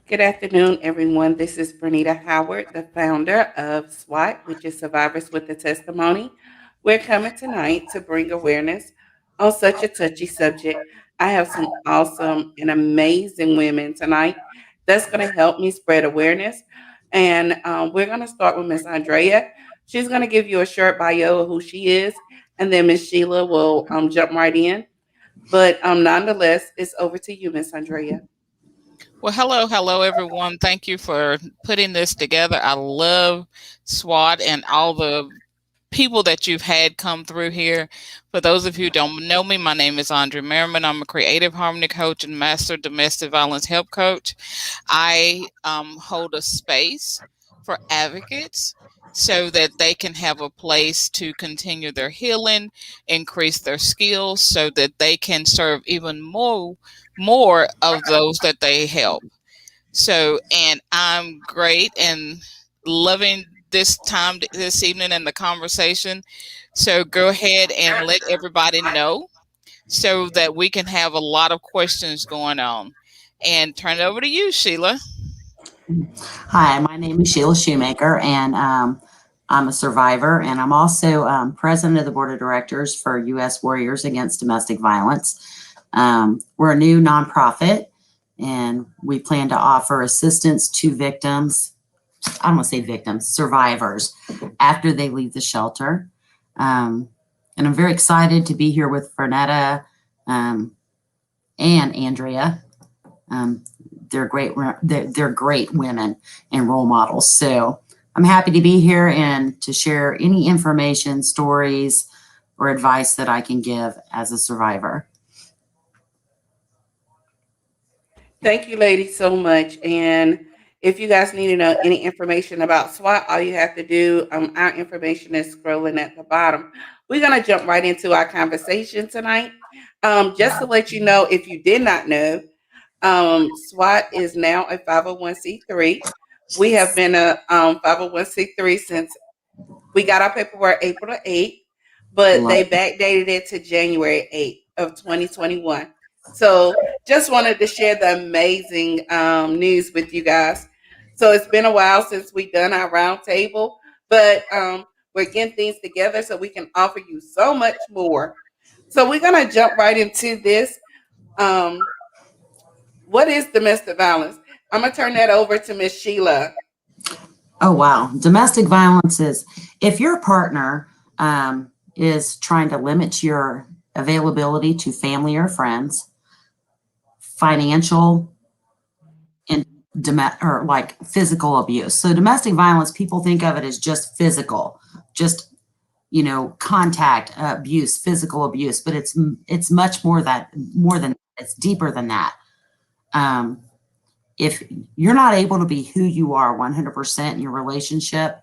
Good afternoon, everyone. This is Bernita Howard, the founder of SWAT, which is Survivors with a Testimony. We're coming tonight to bring awareness on such a touchy subject. I have some awesome and amazing women tonight that's going to help me spread awareness. And we're going to start with Miss Andrea. She's going to give you a short bio of who she is, and then Miss Sheila will jump right in. But nonetheless, it's over to you, Miss Andrea. Well, hello, everyone. Thank you for putting this together. I love SWAT and all the people that you've had come through here. For those of you who don't know me, my name is Andre Merriman. I'm a creative harmony coach and master domestic violence help coach. I hold a space for advocates so that they can have a place to continue their healing, increase their skills, so that they can serve even more of those that they help. So, and I'm great and loving this time this evening and the conversation. So go ahead and let everybody know so that we can have a lot of questions going on. And turn it over to you, Sheila. Hi, my name is Sheila Shoemaker, and I'm a survivor, and I'm also president of the board of directors for U.S. Warriors Against Domestic Violence. We're a new nonprofit, and we plan to offer assistance to victims. I don't want to say victims, survivors, after they leave the shelter. And I'm very excited to be here with Fernetta and Andrea. They're great. They're great women and role models. So I'm happy to be here and to share any information, stories, or advice that I can give as a survivor. Thank you, ladies, so much. And if you guys need to know any information about SWAT, all you have to do, our information is scrolling at the bottom. We're going to jump right into our conversation tonight. Just to let you know, if you did not know, SWAT is now a 501c3. We have been a 501c3 since we got our paperwork April the 8th, but they backdated it to January 8th of 2021. So just wanted to share the amazing news with you guys. So it's been a while since we've done our roundtable, but we're getting things together so we can offer you so much more. So we're going to jump right into this. Um, what is domestic violence? I'm going to turn that over to Miss Sheila. Oh, wow. Domestic violence is if your partner is trying to limit your availability to family or friends, financial, and or like physical abuse. So domestic violence, people think of it as just physical, just contact abuse, physical abuse, but it's much more than it's deeper than that. If you're not able to be who you are 100% in your relationship,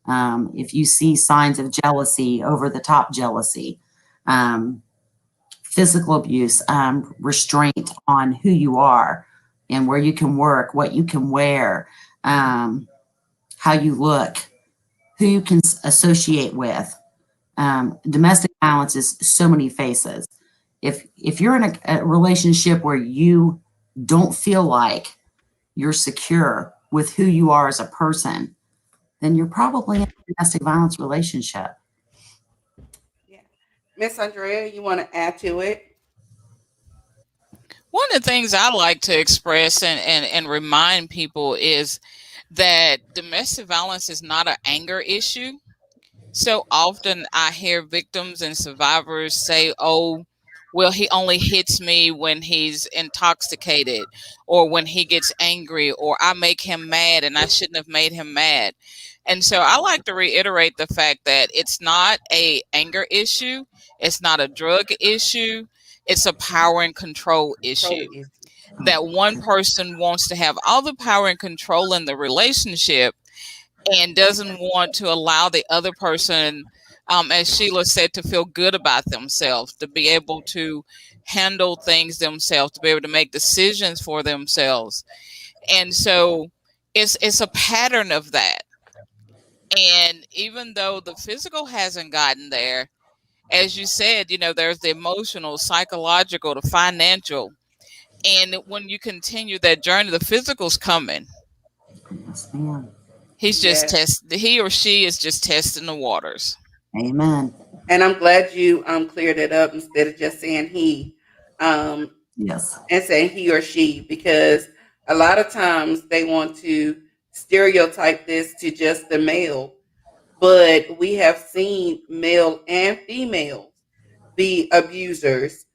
if you see signs of jealousy, over the top jealousy, physical abuse, restraint on who you are and where you can work, what you can wear, how you look, who you can associate with. Domestic violence is so many faces. If you're in a relationship where you don't feel like you're secure with who you are as a person, then you're probably in a domestic violence relationship. Yeah. Miss Andrea, you want to add to it? One of the things I like to express and remind people is that domestic violence is not an anger issue. So often I hear victims and survivors say, oh, well, he only hits me when he's intoxicated or when he gets angry, or I make him mad and I shouldn't have made him mad. And so I like to reiterate the fact that it's not a anger issue. It's not a drug issue. It's a power and control issue. That one person wants to have all the power and control in the relationship and doesn't want to allow the other person, as Sheila said, to feel good about themselves, to be able to handle things themselves, to be able to make decisions for themselves. And so it's a pattern of that. And even though the physical hasn't gotten there, as you said, there's the emotional, psychological, the financial. And when you continue that journey, the physical's coming. Yes, ma'am. He's just Yes. he or she is just testing the waters. Amen. And I'm glad you cleared it up instead of just saying he, um, Yes. and saying he or she, because a lot of times they want to stereotype this to just the male, but we have seen male and females be abusers,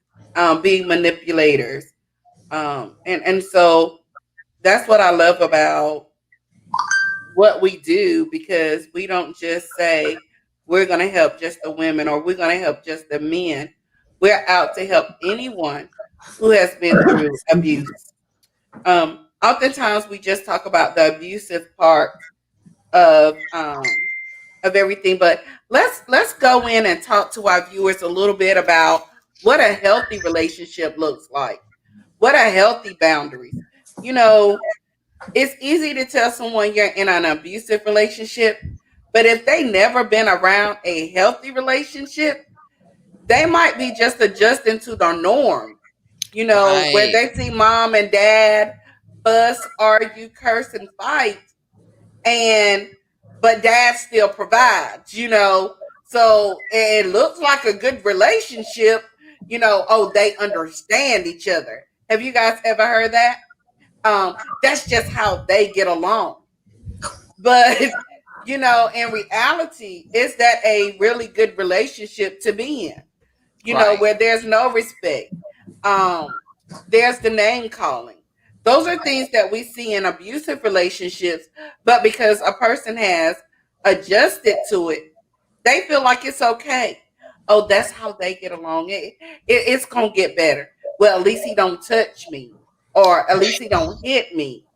be manipulators, and so that's what I love about what we do, because we don't just say we're going to help just the women or we're going to help just the men. We're out to help anyone who has been through Excuse me. abuse. Oftentimes we just talk about the abusive part of everything, but let's go in and talk to our viewers a little bit about what a healthy relationship looks like. What are healthy boundaries? You know, it's easy to tell someone you're in an abusive relationship, but if they never been around a healthy relationship, they might be just adjusting to the norm. You know, where Right. they see mom and dad fuss, argue, curse, and fight, and but dad still provides. So it looks like a good relationship. Oh, they understand each other. Have you guys ever heard that? That's just how they get along. But in reality, is that a really good relationship to be in? Right. Where there's no respect. Um, there's the name calling. Those are things that we see in abusive relationships, but because a person has adjusted to it, they feel like it's okay. Oh, that's how they get along. It's gonna get better. Well, at least he don't touch me, or at least he don't hit me.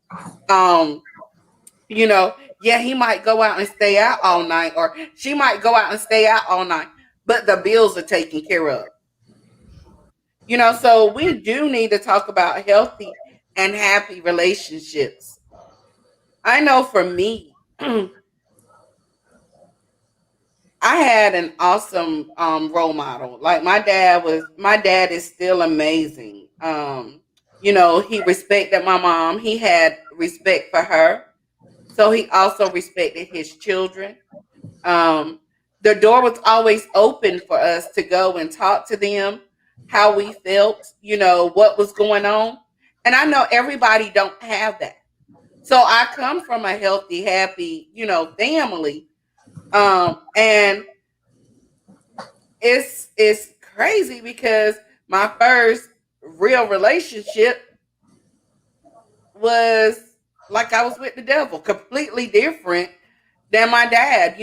Um, yeah, he might go out and stay out all night, or she might go out and stay out all night, but the bills are taken care of. So we do need to talk about healthy and happy relationships. I know for me, I had an awesome role model. Like my dad is still amazing. He respected my mom. He had respect for her. So he also respected his children. Um, the door was always open for us to go and talk to them, how we felt, what was going on. And I know everybody don't have that. So I come from a healthy, happy, family. And it's crazy because my first real relationship was like I was with the devil, completely different than my dad.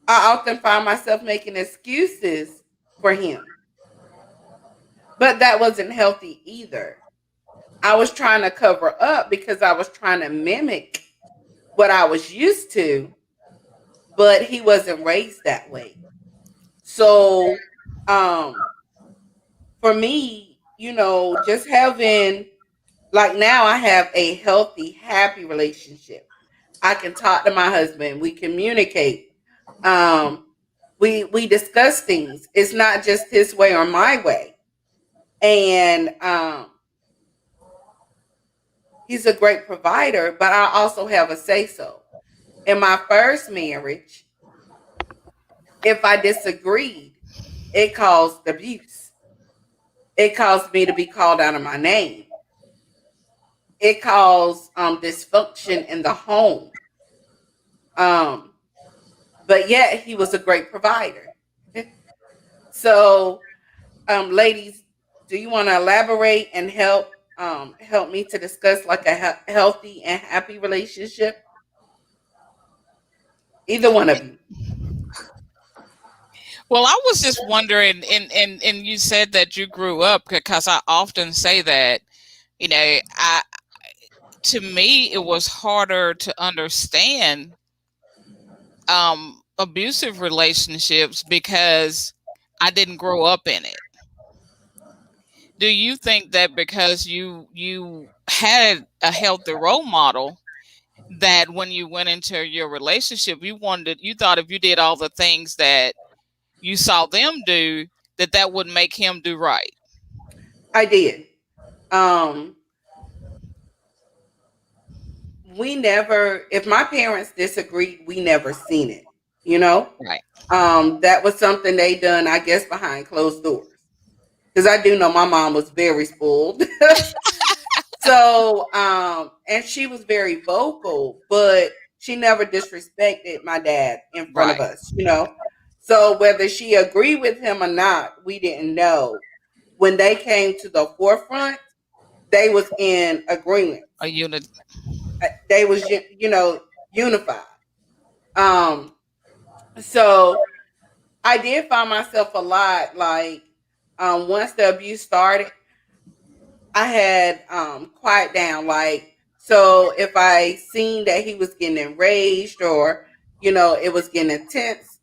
I often find myself making excuses for him, but that wasn't healthy either. I was trying to cover up because I was trying to mimic what I was used to, but he wasn't raised that way. So, um, for me, just having, like, now I have a healthy, happy relationship. I can talk to my husband. We communicate. Um, we discuss things. It's not just his way or my way. And he's a great provider, but I also have a say so. In my first marriage, if I disagreed, it caused abuse. It caused me to be called out of my name. It caused dysfunction in the home. Um, but yet he was a great provider. So, ladies, do you want to elaborate and help me to discuss like a healthy and happy relationship? Either one of you. Well, I was just wondering, and you said that you grew up, because I often say that, I to me it was harder to understand abusive relationships because I didn't grow up in it. Do you think that because you had a healthy role model, that when you went into your relationship, you thought if you did all the things that you saw them do, that would make him do right? I did. Um, we never, if my parents disagreed, we never seen it, you know? Right. That was something they done, I guess, behind closed doors. Because I do know my mom was very spoiled. So, and she was very vocal, but she never disrespected my dad in front of Right. us, you know? So whether she agreed with him or not, we didn't know. When they came to the forefront, they was in agreement. A unit. They was, you know, unified. Um, so I did find myself a lot like, once the abuse started, I had quiet down. Like, so if I seen that he was getting enraged or, you know, it was getting intense,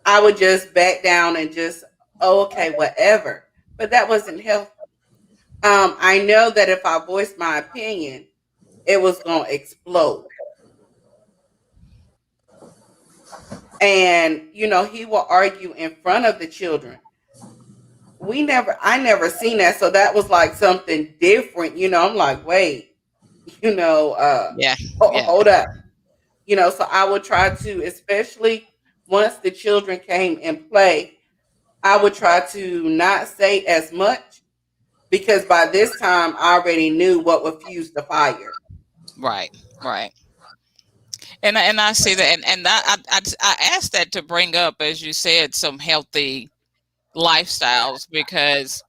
I would just back down and just, oh, okay, whatever. But that wasn't healthy. I know that if I voiced my opinion, it was gonna explode. And, you know, he will argue in front of the children. I never seen that. So that was like something different. You know, I'm like, wait, you know, Yeah. Yeah. hold up. You know, so I would try to, especially once the children came in play, I would try to not say as much because by this time I already knew what would fuse the fire. Right. Right. And I see that, and I asked that to bring up, as you said, some healthy lifestyles, because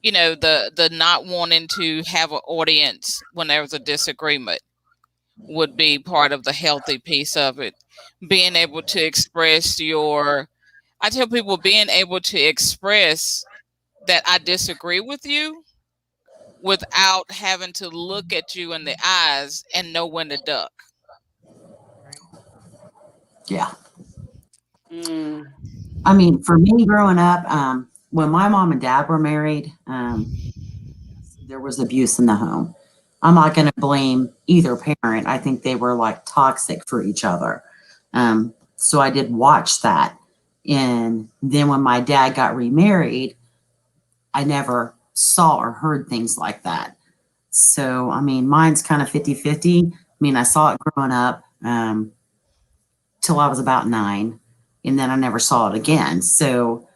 the not wanting to have an audience when there's a disagreement would be part of the healthy piece of it. Being able to express I tell people, being able to express that I disagree with you without having to look at you in the eyes and know when to duck. Right. Yeah. Mm, I mean, for me growing up, when my mom and dad were married, there was abuse in the home. I'm not going to blame either parent. I think they were like toxic for each other. So I did watch that. And then when my dad got remarried, I never saw or heard things like that. So, I mean, mine's kind of 50-50. I mean, I saw it growing up till I was about 9, and then I never saw it again. So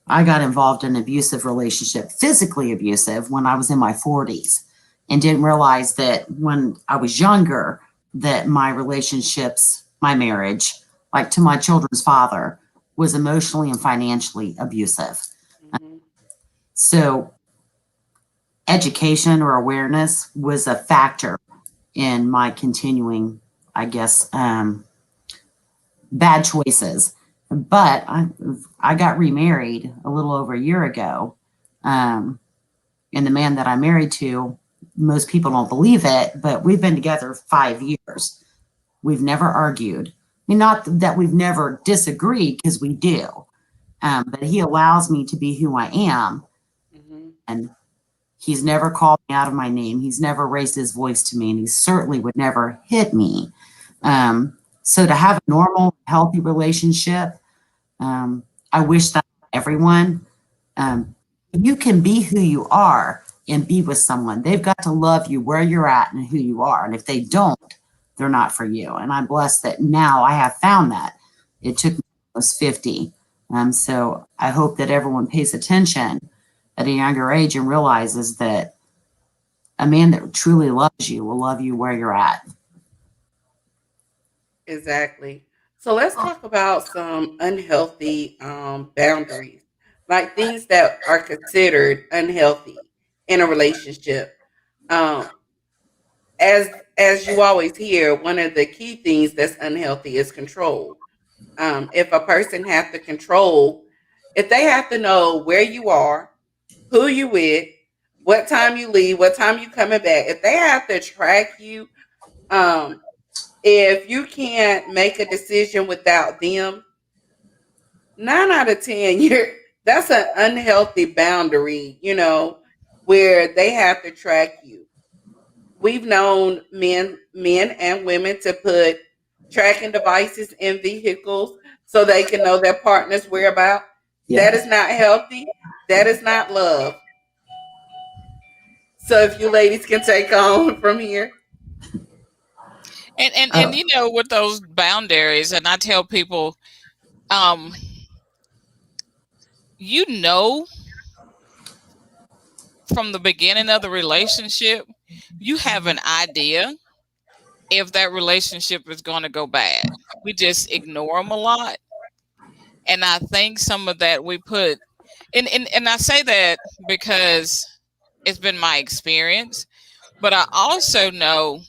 I got involved in an abusive relationship, physically abusive, when I was in my 40s, and didn't realize that when I was younger that my relationships, my marriage, like to my children's father, was emotionally and financially abusive. mhm. So education or awareness was a factor in my continuing, I guess, bad choices. But I got remarried a little over a year ago. Um, and the man that I married to, most people don't believe it, but we've been together 5 years. We've never argued. I mean, not that we've never disagreed, because we do. But he allows me to be who I am. Mhm. And he's never called me out of my name. He's never raised his voice to me, and he certainly would never hit me. So to have a normal, healthy relationship, I wish that everyone, you can be who you are and be with someone. They've got to love you where you're at and who you are. And if they don't, they're not for you. And I'm blessed that now I have found that. It took me almost 50. So I hope that everyone pays attention at a younger age and realizes that a man that truly loves you will love you where you're at. Exactly. So let's talk about some unhealthy boundaries, like things that are considered unhealthy in a relationship. Um, as you always hear, one of the key things that's unhealthy is control. If a person has to control, if they have to know where you are, who you with, what time you leave, what time you coming back, if they have to track you, um, if you can't make a decision without them, 9 out of 10, that's an unhealthy boundary, you know, where they have to track you. We've known men and women to put tracking devices in vehicles so they can know their partner's whereabouts. That Yes. is not healthy. That is not love. So if you ladies can take on from here. And Oh, you know, with those boundaries, and I tell people, um, you know, from the beginning of the relationship, you have an idea if that relationship is going to go bad. We just ignore them a lot. And I think some of that we put, and I say that because it's been my experience, but I also know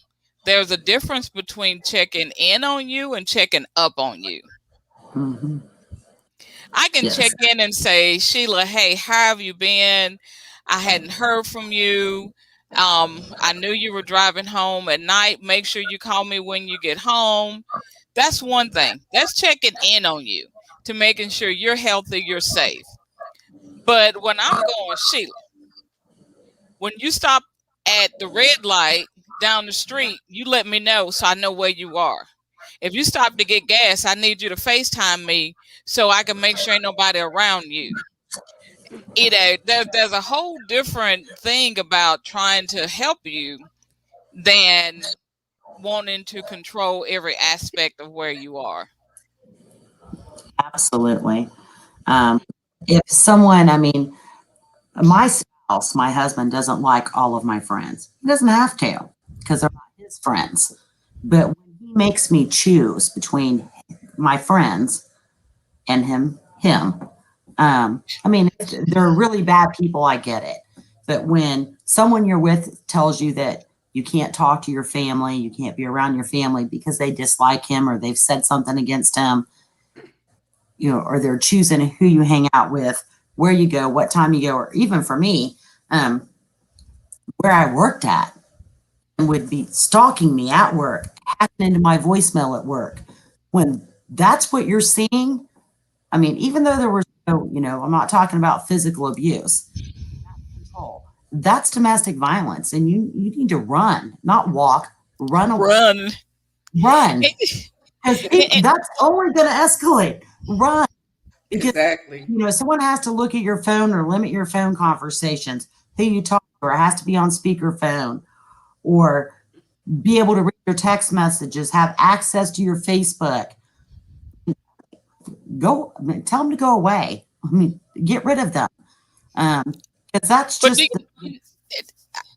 there's a difference between checking in on you and checking up on you. hmm, I can check yes. in and say, Sheila, hey, how have you been? I hadn't heard from you. I knew you were driving home at night. Make sure you call me when you get home. That's one thing. That's checking in on you to making sure you're healthy, you're safe. But when I'm going, Sheila, when you stop at the red light down the street, you let me know so I know where you are. If you stop to get gas, I need you to FaceTime me so I can make sure ain't nobody around you. There's a whole different thing about trying to help you than wanting to control every aspect of where you are. Absolutely. Um, if someone, I mean, my spouse, my husband doesn't like all of my friends. He doesn't have to because they're not his friends. But when he makes me choose between my friends and him, I mean, if they're really bad people, I get it. But when someone you're with tells you that you can't talk to your family, you can't be around your family because they dislike him or they've said something against him, you know, or they're choosing who you hang out with, where you go, what time you go, or even for me, um, where I worked at and would be stalking me at work, hacking into my voicemail at work. When that's what you're seeing, I mean, even though there was no, you know, I'm not talking about physical abuse, control. That's domestic violence, and you need to run, not walk, run away, Run. run, because And that's only going to escalate. Run, because Exactly. you know someone has to look at your phone or limit your phone conversations, who you talk to, or has to be on speakerphone, or be able to read your text messages, have access to your Facebook. Go, I mean, tell them to go away. I mean, get rid of them. Because that's but just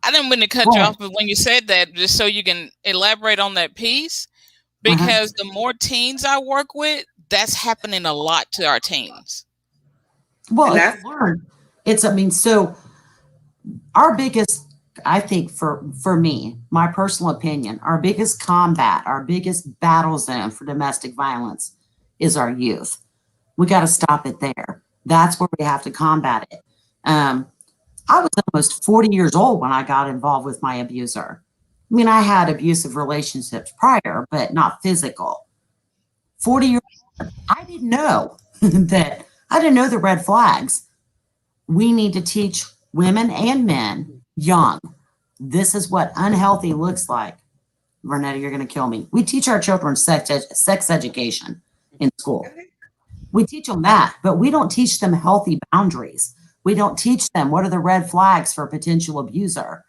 I didn't mean to cut you oh, off, but when you said that, just so you can elaborate on that piece, uh-huh. because the more teens I work with, that's happening a lot to our teens. Well, And it's that's learned. It's, I mean, so our biggest, I think for me, my personal opinion, our biggest combat, our biggest battle zone for domestic violence is our youth. We got to stop it there. That's where we have to combat it. Um, I was almost 40 years old when I got involved with my abuser. I mean, I had abusive relationships prior, but not physical. 40 years, I didn't know that, I didn't know the red flags. We need to teach women and men young. This is what unhealthy looks like. Vernetta, you're going to kill me. We teach our children sex education in school. okay. We teach them that, but we don't teach them healthy boundaries. We don't teach them what are the red flags for a potential abuser.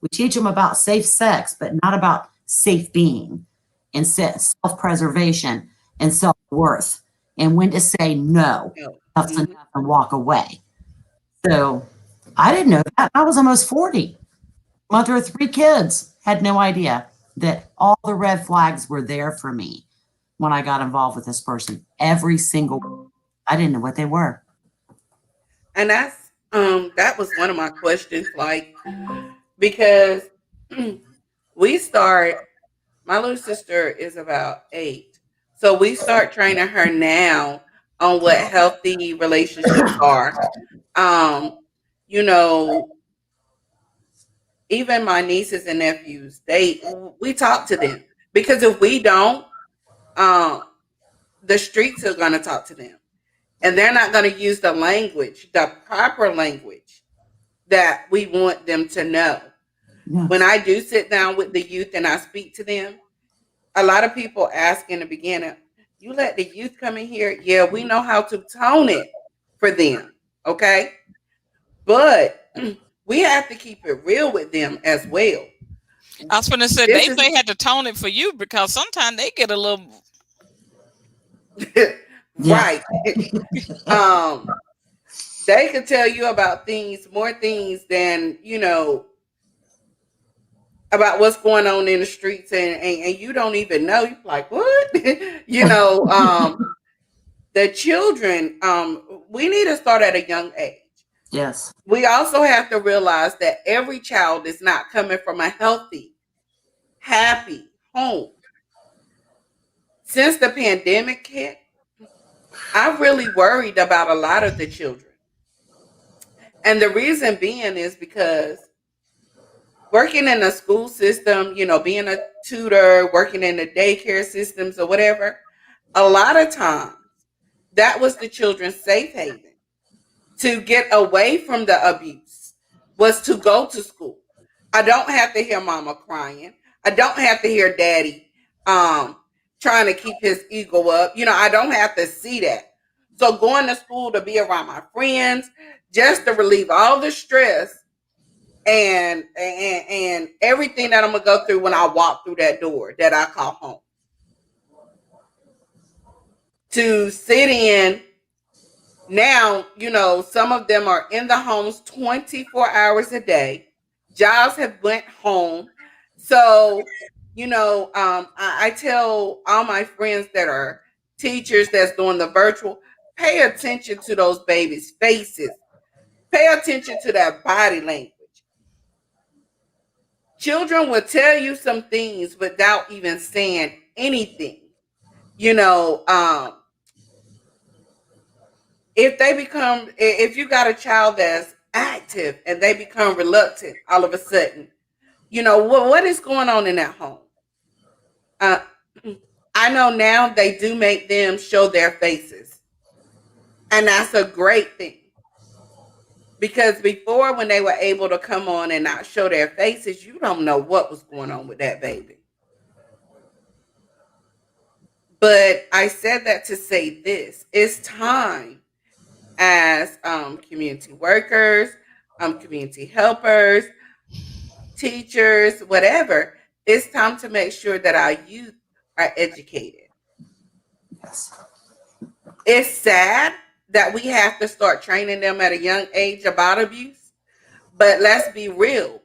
We teach them about safe sex, but not about safe being and self preservation and self worth and when to say no, No. enough's Mhm. enough, and walk away. So I didn't know that. I was almost 40, mother of 3 kids, had no idea that all the red flags were there for me when I got involved with this person. Every single one. I didn't know what they were. And that was one of my questions, like, because we start my little sister is about 8. So we start training her now on what healthy relationships are. Um, you know, even my nieces and nephews, we talk to them, because if we don't, um, the streets are going to talk to them, and they're not going to use the proper language that we want them to know. When Yes. I do sit down with the youth and I speak to them, a lot of people ask in the beginning, "You let the youth come in here?" Yeah, we know how to tone it. for them. Okay. But we have to keep it real with them as well. I was going to say This they is may have to tone it for you because sometimes they get a little. Yeah. right. um, they could tell you about things, more things than, about what's going on in the streets, and you don't even know. You're like, what? The children, we need to start at a young age. Yes. We also have to realize that every child is not coming from a healthy, happy home. Since the pandemic hit, I've really worried about a lot of the children. And the reason being is because working in a school system, being a tutor, working in the daycare systems or whatever, a lot of times that was the children's safe haven. To get away from the abuse was to go to school. I don't have to hear mama crying. I don't have to hear daddy um trying to keep his ego up. I don't have to see that. So going to school to be around my friends, just to relieve all the stress and everything that I'm gonna go through when I walk through that door that I call home. To sit in now, some of them are in the homes 24 hours a day. Jobs have went home. So, I tell all my friends that are teachers that's doing the virtual, pay attention to those babies' faces. Pay attention to that body language. Children will tell you some things without even saying anything. You know, um, if you got a child that's active and they become reluctant all of a sudden, what is going on in that home? Uh, I know now they do make them show their faces, and that's a great thing. Because before, when they were able to come on and not show their faces, you don't know what was going on with that baby. But I said that to say this: it's time, as community workers, community helpers, teachers, whatever, it's time to make sure that our youth are educated. Yes. It's sad that we have to start training them at a young age about abuse, but let's be real.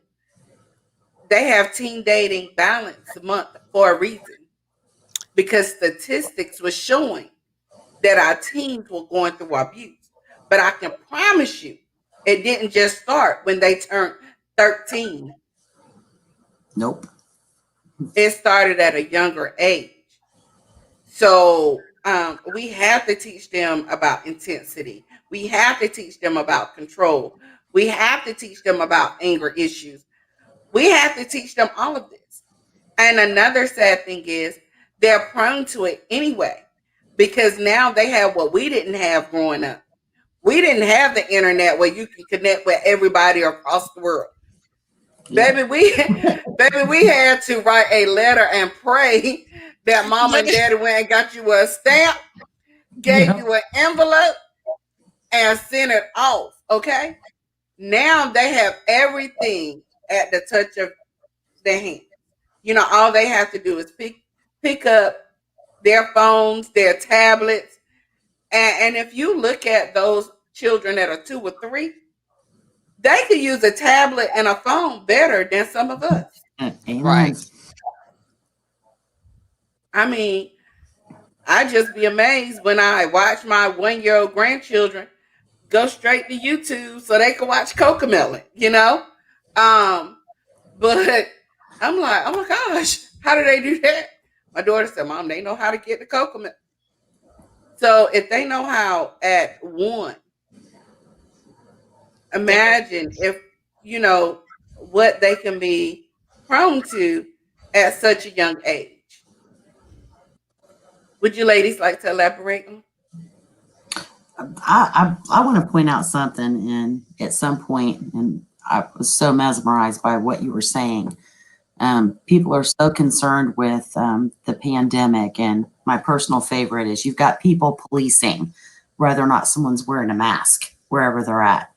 They have Teen Dating Balance Month for a reason, because statistics were showing that our teens were going through abuse. But I can promise you, it didn't just start when they turned 13. Nope. It started at a younger age. So we have to teach them about intensity. We have to teach them about control. We have to teach them about anger issues. We have to teach them all of this. And another sad thing is they're prone to it anyway, because now they have what we didn't have growing up. We didn't have the internet where you can connect with everybody across the world. Yeah. Baby, we had to write a letter and pray that mama and daddy went and got you a stamp, gave you an envelope, and sent it off. Okay. Now they have everything at the touch of their hand. All they have to do is pick up their phones, their tablets, and if you look at those children that are 2 or 3, they could use a tablet and a phone better than some of us. Amen. Right. I mean, I just be amazed when I watch my 1-year-old grandchildren go straight to YouTube so they can watch Cocomelon. But I'm like, oh my gosh, how do they do that? My daughter said, Mom, they know how to get the Cocomelon. So if they know how at 1, imagine if what they can be prone to at such a young age. Would you ladies like to elaborate? I want to point out something, and at some point, and I was so mesmerized by what you were saying. People are so concerned with the pandemic, and my personal favorite is you've got people policing whether or not someone's wearing a mask wherever they're at?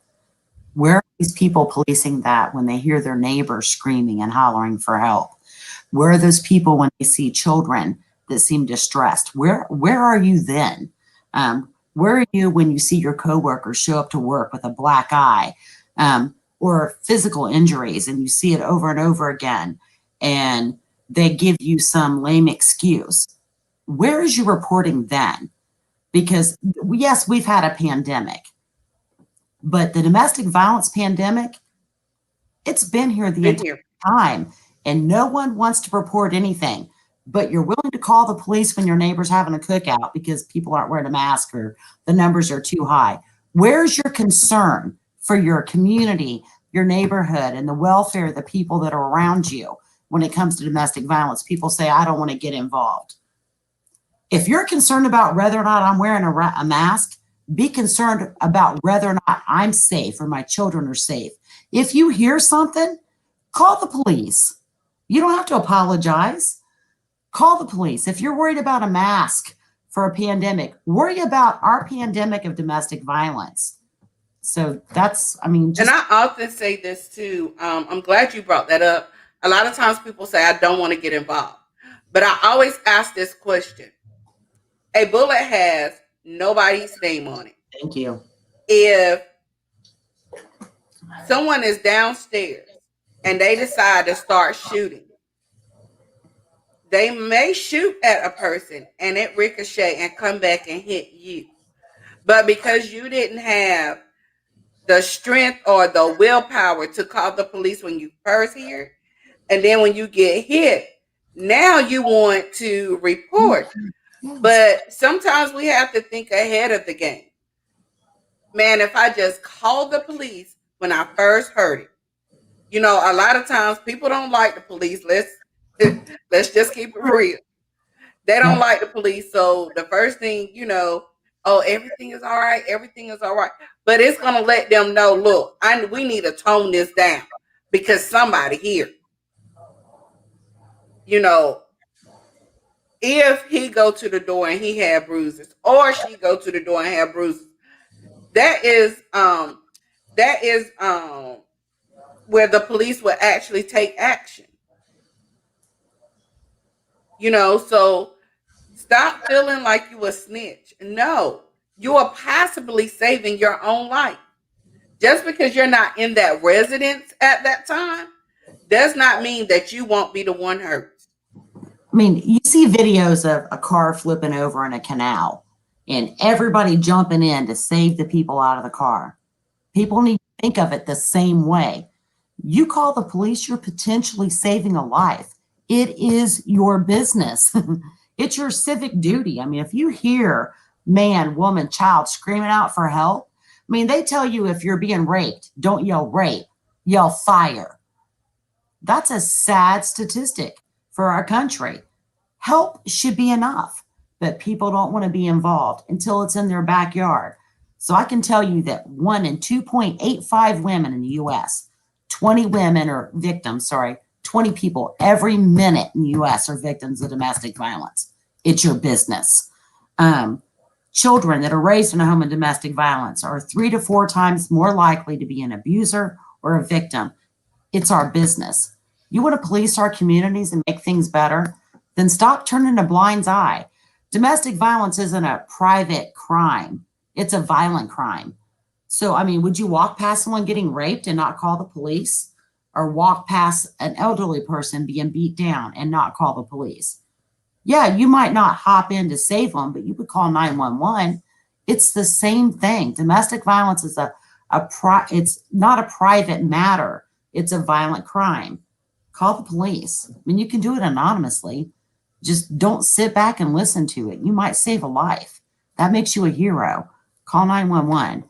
Where are these people policing that when they hear their neighbors screaming and hollering for help? Where are those people when they see children that seem distressed? Where are you then? Where are you when you see your coworkers show up to work with a black eye, or physical injuries, and you see it over and over again, and they give you some lame excuse? Where is your reporting then? Because yes, we've had a pandemic, but the domestic violence pandemic, it's been here the Been entire here. time, and no one wants to report anything. But you're willing to call the police when your neighbor's having a cookout because people aren't wearing a mask or the numbers are too high. Where's your concern for your community, your neighborhood, and the welfare of the people that are around you when it comes to domestic violence? People say, I don't want to get involved. If you're concerned about whether or not I'm wearing a mask, be concerned about whether or not I'm safe or my children are safe. If you hear something, call the police. You don't have to apologize. Call the police. If you're worried about a mask for a pandemic, worry about our pandemic of domestic violence. So that's, I mean, And I often say this too. I'm glad you brought that up. A lot of times people say, I don't want to get involved. But I always ask this question. A bullet has nobody's name on it. thank you. If someone is downstairs and they decide to start shooting, they may shoot at a person and it ricochet and come back and hit you. But because you didn't have the strength or the willpower to call the police when you first hear it, and then when you get hit, now you want to report. But sometimes we have to think ahead of the game. Man, if I just called the police when I first heard it, a lot of times people don't like the police. Let's just keep it real. They don't like the police. So the first thing, oh, everything is all right. Everything is all right. But it's going to let them know, look, we need to tone this down because somebody here, if he go to the door and he had bruises or she go to the door and have bruises, that is where the police will actually take action. So stop feeling like you a snitch. No, you are possibly saving your own life. Just because you're not in that residence at that time does not mean that you won't be the one hurt. I mean, you see videos of a car flipping over in a canal and everybody jumping in to save the people out of the car. People need to think of it the same way. You call the police, you're potentially saving a life. It is your business. It's your civic duty. I mean, if you hear man, woman, child screaming out for help, I mean, they tell you if you're being raped, don't yell rape, yell fire. That's a sad statistic for our country. Help should be enough, but people don't want to be involved until it's in their backyard. So I can tell you that 1 in 2.85 women in the U.S., 20 women are victims, 20 people every minute in the U.S. are victims of domestic violence. It's your business. Children that are raised in a home of domestic violence are 3 to 4 times more likely to be an abuser or a victim. It's our business. You want to police our communities and make things better? Then stop turning a blind eye. Domestic violence isn't a private crime. It's a violent crime. So, I mean, would you walk past someone getting raped and not call the police? Or walk past an elderly person being beat down and not call the police? Yeah, you might not hop in to save them, but you would call 911. It's the same thing. Domestic violence is it's not a private matter. It's a violent crime. Call the police. I mean, you can do it anonymously. Just don't sit back and listen to it. You might save a life. That makes you a hero. Call 911.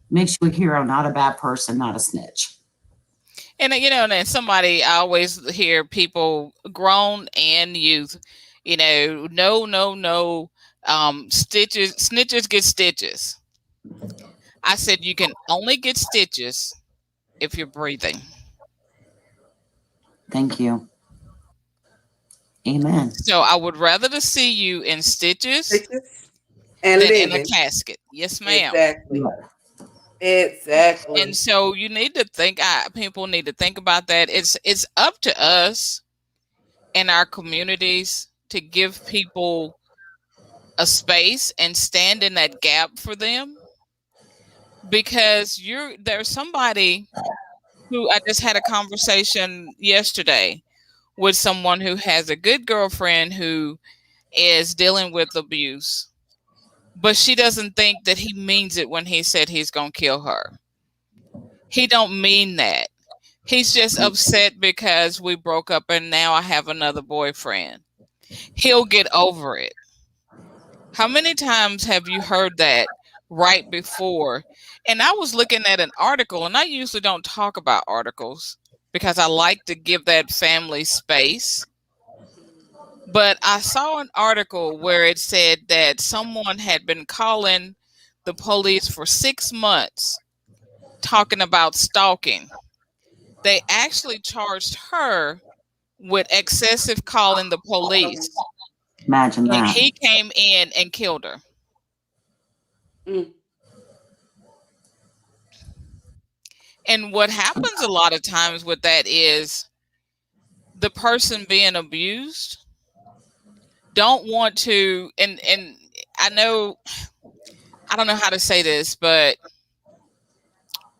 Makes you a hero, not a bad person, not a snitch. And and somebody, I always hear people, grown and youth, no, stitches, snitches get stitches. I said you can only get stitches if you're breathing. Thank you. Amen. So I would rather to see you in stitches And than in a living. casket. Yes, ma'am. Exactly. And Exactly. so you need to think. People need to think about that. It's up to us in our communities to give people a space and stand in that gap for them, because there's somebody who I just had a conversation yesterday with someone who has a good girlfriend who is dealing with abuse, but she doesn't think that he means it when he said he's going to kill her. He don't mean that. He's just upset because we broke up and now I have another boyfriend. He'll get over it. How many times have you heard that right before? And I was looking at an article, and I usually don't talk about articles because I like to give that family space. But I saw an article where it said that someone had been calling the police for 6 months talking about stalking. They actually charged her with excessive calling the police, Imagine and that. he came in and killed her. Mm. And what happens a lot of times with that is the person being abused don't want to, and I know, I don't know how to say this, but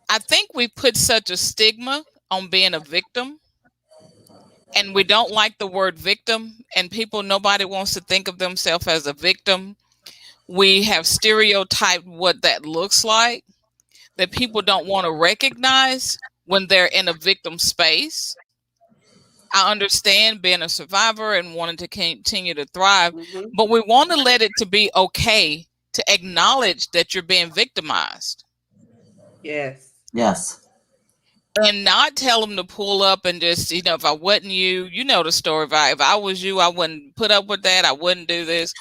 I think we put such a stigma on being a victim, and we don't like the word victim, and nobody wants to think of themselves as a victim. We have stereotyped what that looks like, that people don't want to recognize when they're in a victim space. I understand being a survivor and wanting to continue to thrive, Hmm. but we want to let it to be okay to acknowledge that you're being victimized, Yes. Yes. and not tell them to pull up and just, if I wasn't you, you know the story. If I was you, I wouldn't put up with that. I wouldn't do this.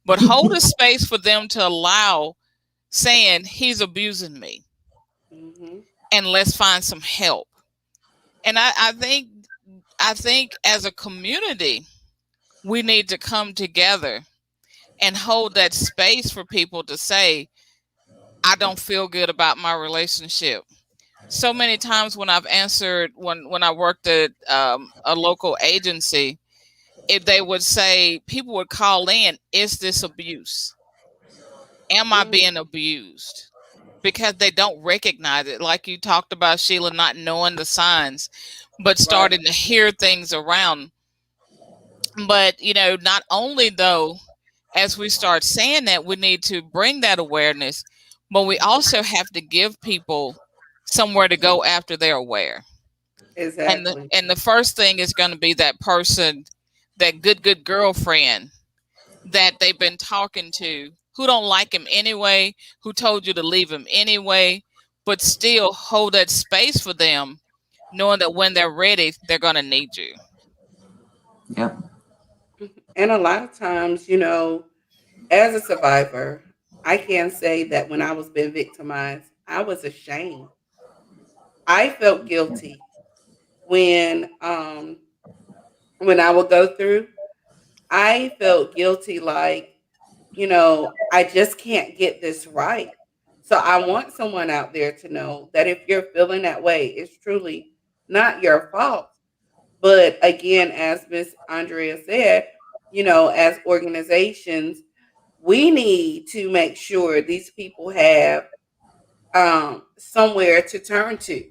But hold a space for them to allow saying he's abusing me, Hmm. and let's find some help. And I think as a community, we need to come together and hold that space for people to say, I don't feel good about my relationship. So many times when I've answered, when I worked at a local agency, if they would say, people would call in, is this abuse? Am I Mm. being abused? Because they don't recognize it. Like you talked about, Sheila, not knowing the signs, but Right. starting to hear things around. But, not only though, as we start saying that, we need to bring that awareness, but we also have to give people somewhere to go after they're aware. And the, Exactly. and the first thing is going to be that person, that good girlfriend that they've been talking to, who don't like him anyway, who told you to leave him anyway, but still hold that space for them, knowing that when they're ready, they're going to need you. Yep. And a lot of times, as a survivor, I can say that when I was being victimized, I was ashamed. I felt guilty when I would go through. I felt guilty, like, I just can't get this right. So I want someone out there to know that if you're feeling that way, it's truly not your fault. But again, as Miss Andrea said, as organizations, we need to make sure these people have somewhere to turn to.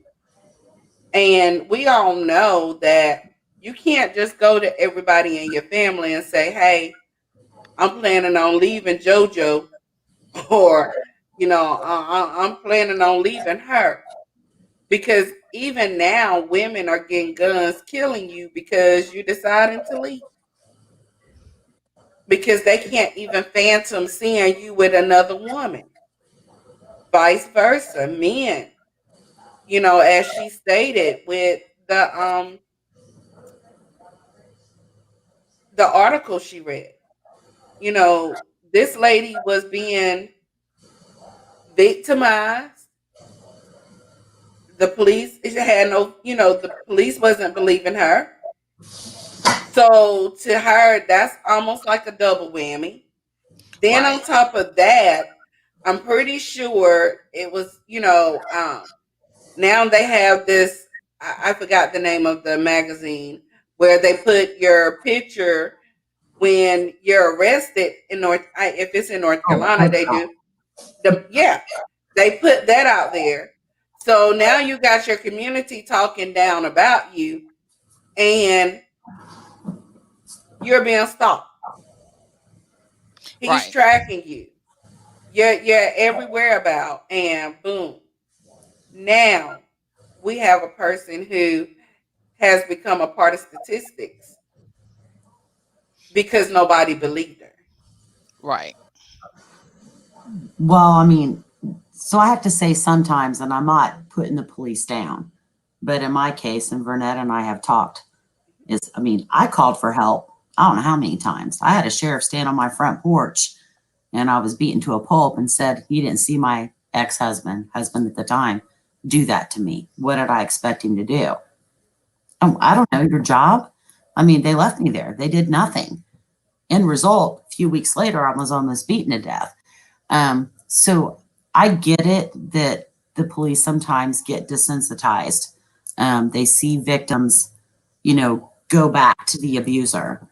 And we all know that you can't just go to everybody in your family and say, hey, I'm planning on leaving JoJo, or, I'm planning on leaving her. Because even now, women are getting guns killing you because you're deciding to leave. Because they can't even phantom seeing you with another woman. Vice versa, men, as she stated with the article she read, this lady was being victimized. The police had no, the police wasn't believing her. So to her, that's almost like a double whammy. Then Right. on top of that, I'm pretty sure it was, now they have this, I forgot the name of the magazine, where they put your picture when you're arrested in if it's in North Oh, Carolina, they do yeah, they put that out there. So now you got your community talking down about you, and you're being stalked. He's Right. tracking you. You're everywhere about, and boom. Now we have a person who has become a part of statistics because nobody believed her. Right. well, I mean, so I have to say sometimes, and I'm not putting the police down, but in my case, and Vernette and I have talked, I mean, I called for help. I don't know how many times. I had a sheriff stand on my front porch and I was beaten to a pulp and said, he didn't see my husband at the time, do that to me. What did I expect him to do? Oh, I don't know, your job? I mean, they left me there. They did nothing. End result, a few weeks later, I was almost beaten to death. So I get it that the police sometimes get desensitized. They see victims, go back to the abuser.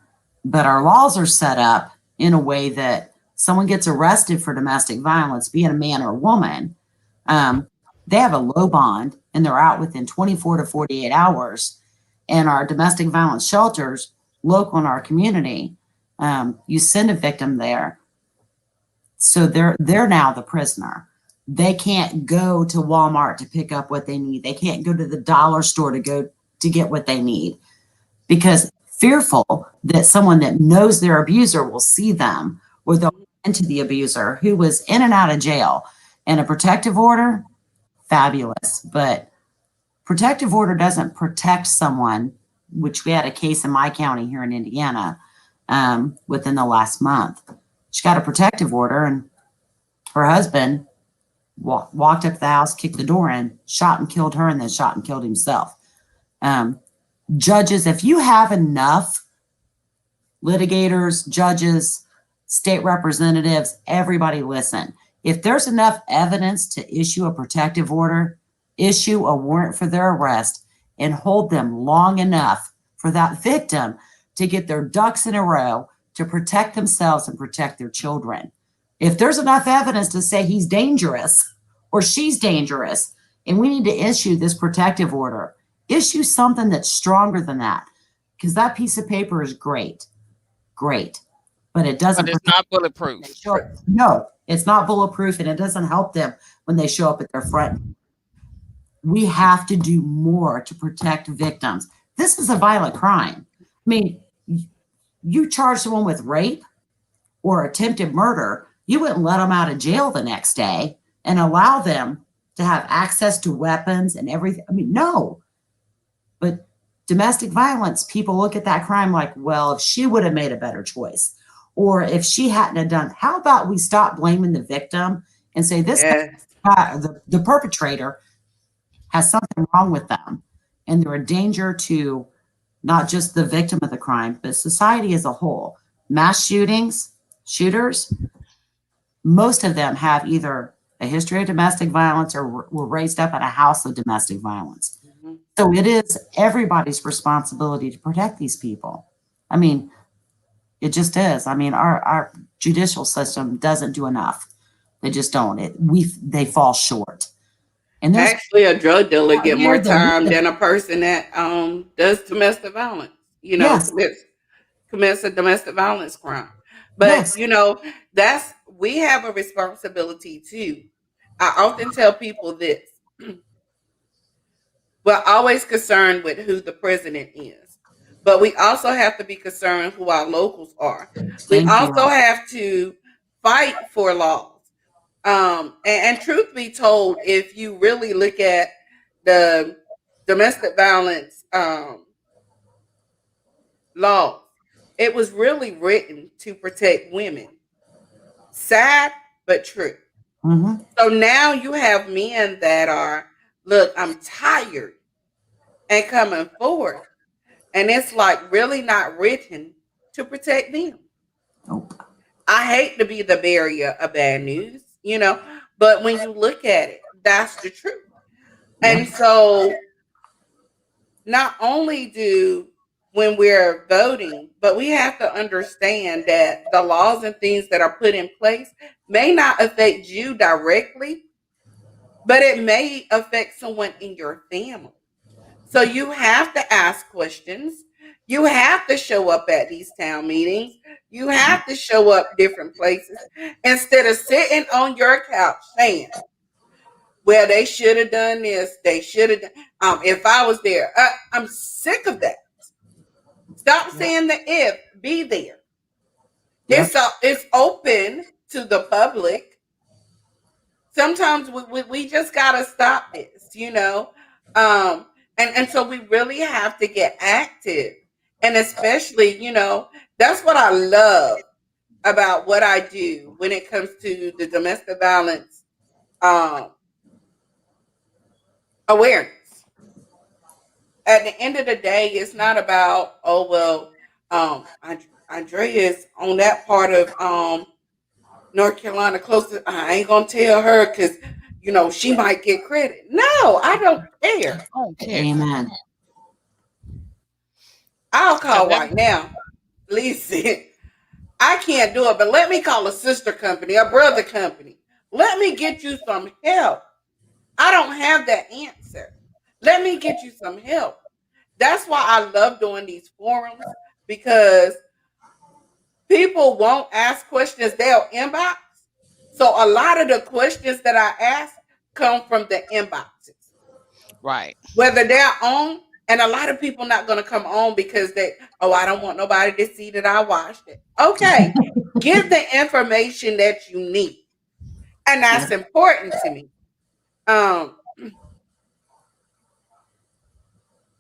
But our laws are set up in a way that someone gets arrested for domestic violence, being a man or a woman, they have a low bond and they're out within 24 to 48 hours. And our domestic violence shelters, local in our community, you send a victim there. So they're now the prisoner. They can't go to Walmart to pick up what they need. They can't go to the dollar store to get what they need because fearful that someone that knows their abuser will see them or they'll into the abuser who was in and out of jail. And a protective order, fabulous. But protective order doesn't protect someone, which we had a case in my county here in Indiana within the last month. She got a protective order and her husband walked up the house, kicked the door in, shot and killed her, and then shot and killed himself. Judges, if you have enough litigators, judges, state representatives, everybody listen. If there's enough evidence to issue a protective order, issue a warrant for their arrest and hold them long enough for that victim to get their ducks in a row to protect themselves and protect their children. If there's enough evidence to say he's dangerous or she's dangerous and we need to issue this protective order, issue something that's stronger than that because that piece of paper is great, but it doesn't. But it's not bulletproof. No, it's not bulletproof and it doesn't help them when they show up at their front. We have to do more to protect victims. This is a violent crime. I mean, you charge someone with rape or attempted murder, you wouldn't let them out of jail the next day and allow them to have access to weapons and everything. I mean, no. But domestic violence, people look at that crime like, well, if she would have made a better choice, or if she hadn't have done, how about we stop blaming the victim and say this guy, the perpetrator has something wrong with them and they're a danger to not just the victim of the crime, but society as a whole. Mass shooters, most of them have either a history of domestic violence or were raised up in a house of domestic violence. Mm-hmm. So it is everybody's responsibility to protect these people. I mean, it just is. I mean, our judicial system doesn't do enough. They just don't. They fall short. And actually, a drug dealer get more time than a person that does domestic violence. Yes. commits a domestic violence crime. But yes. We have a responsibility too. I often tell people this. We're always concerned with who the president is, but we also have to be concerned who our locals are. We also have to fight for laws. And truth be told, if you really look at the domestic violence laws, it was really written to protect women. Sad, but true. Mm-hmm. So now you have men that are, look, I'm tired, and coming forward. And it's like really not written to protect them. Nope. I hate to be the bearer of bad news, but when you look at it, that's the truth. Yeah. And so not only do when we're voting, but we have to understand that the laws and things that are put in place may not affect you directly, but it may affect someone in your family. So you have to ask questions. You have to show up at these town meetings. You have to show up different places instead of sitting on your couch saying, well, they should have done this. They should have done. If I was there, I'm sick of that. Stop Yeah. saying the if. Be there. Yeah. It's open to the public. Sometimes we just gotta stop this. And so we really have to get active, and especially that's what I love about what I do when it comes to the domestic violence um, awareness. At the end of the day, it's not about, oh well, Andrea is on that part of North Carolina close to, I ain't gonna tell her because she might get credit. No, I don't care. I don't care. Amen. I'll So call that right now. Listen, I can't do it, but let me call a sister company, a brother company. Let me get you some help. I don't have that answer. Let me get you some help. That's why I love doing these forums, because people won't ask questions, they'll inbox. So a lot of the questions that I ask come from the inboxes, right. whether they're on, and a lot of people not going to come on because I don't want nobody to see that I watched it. Okay, give the information that you need, and that's Yeah. important to me. Um,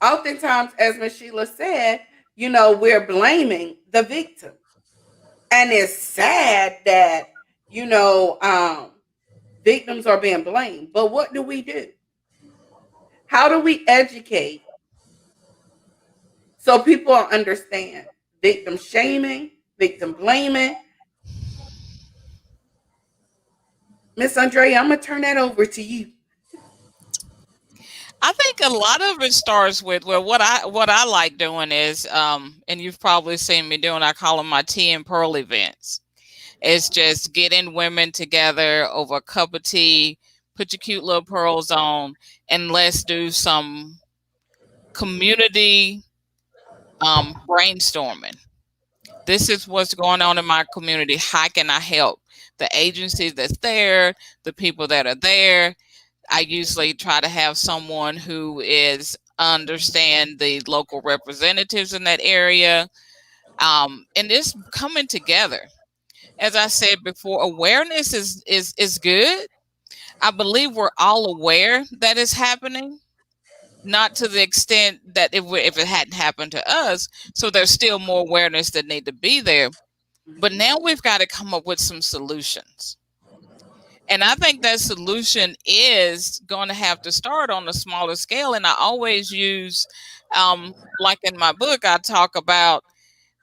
Oftentimes, as Ms. Sheila said, we're blaming the victim. And it's sad that, victims are being blamed. But what do we do? How do we educate so people understand victim shaming, victim blaming? Miss Andrea, I'm going to turn that over to you. I think a lot of it starts with, well, what I like doing is, and you've probably seen me doing, I call them my tea and pearl events. It's just getting women together over a cup of tea, put your cute little pearls on, and let's do some community brainstorming. This is what's going on in my community. How can I help? The agencies that's there, the people that are there. I usually try to have someone who is understand the local representatives in that area, and it's coming together. As I said before, awareness is good. I believe we're all aware that it's happening, not to the extent that if it hadn't happened to us. So there's still more awareness that need to be there. But now we've got to come up with some solutions. And I think that solution is going to have to start on a smaller scale. And I always use, like in my book, I talk about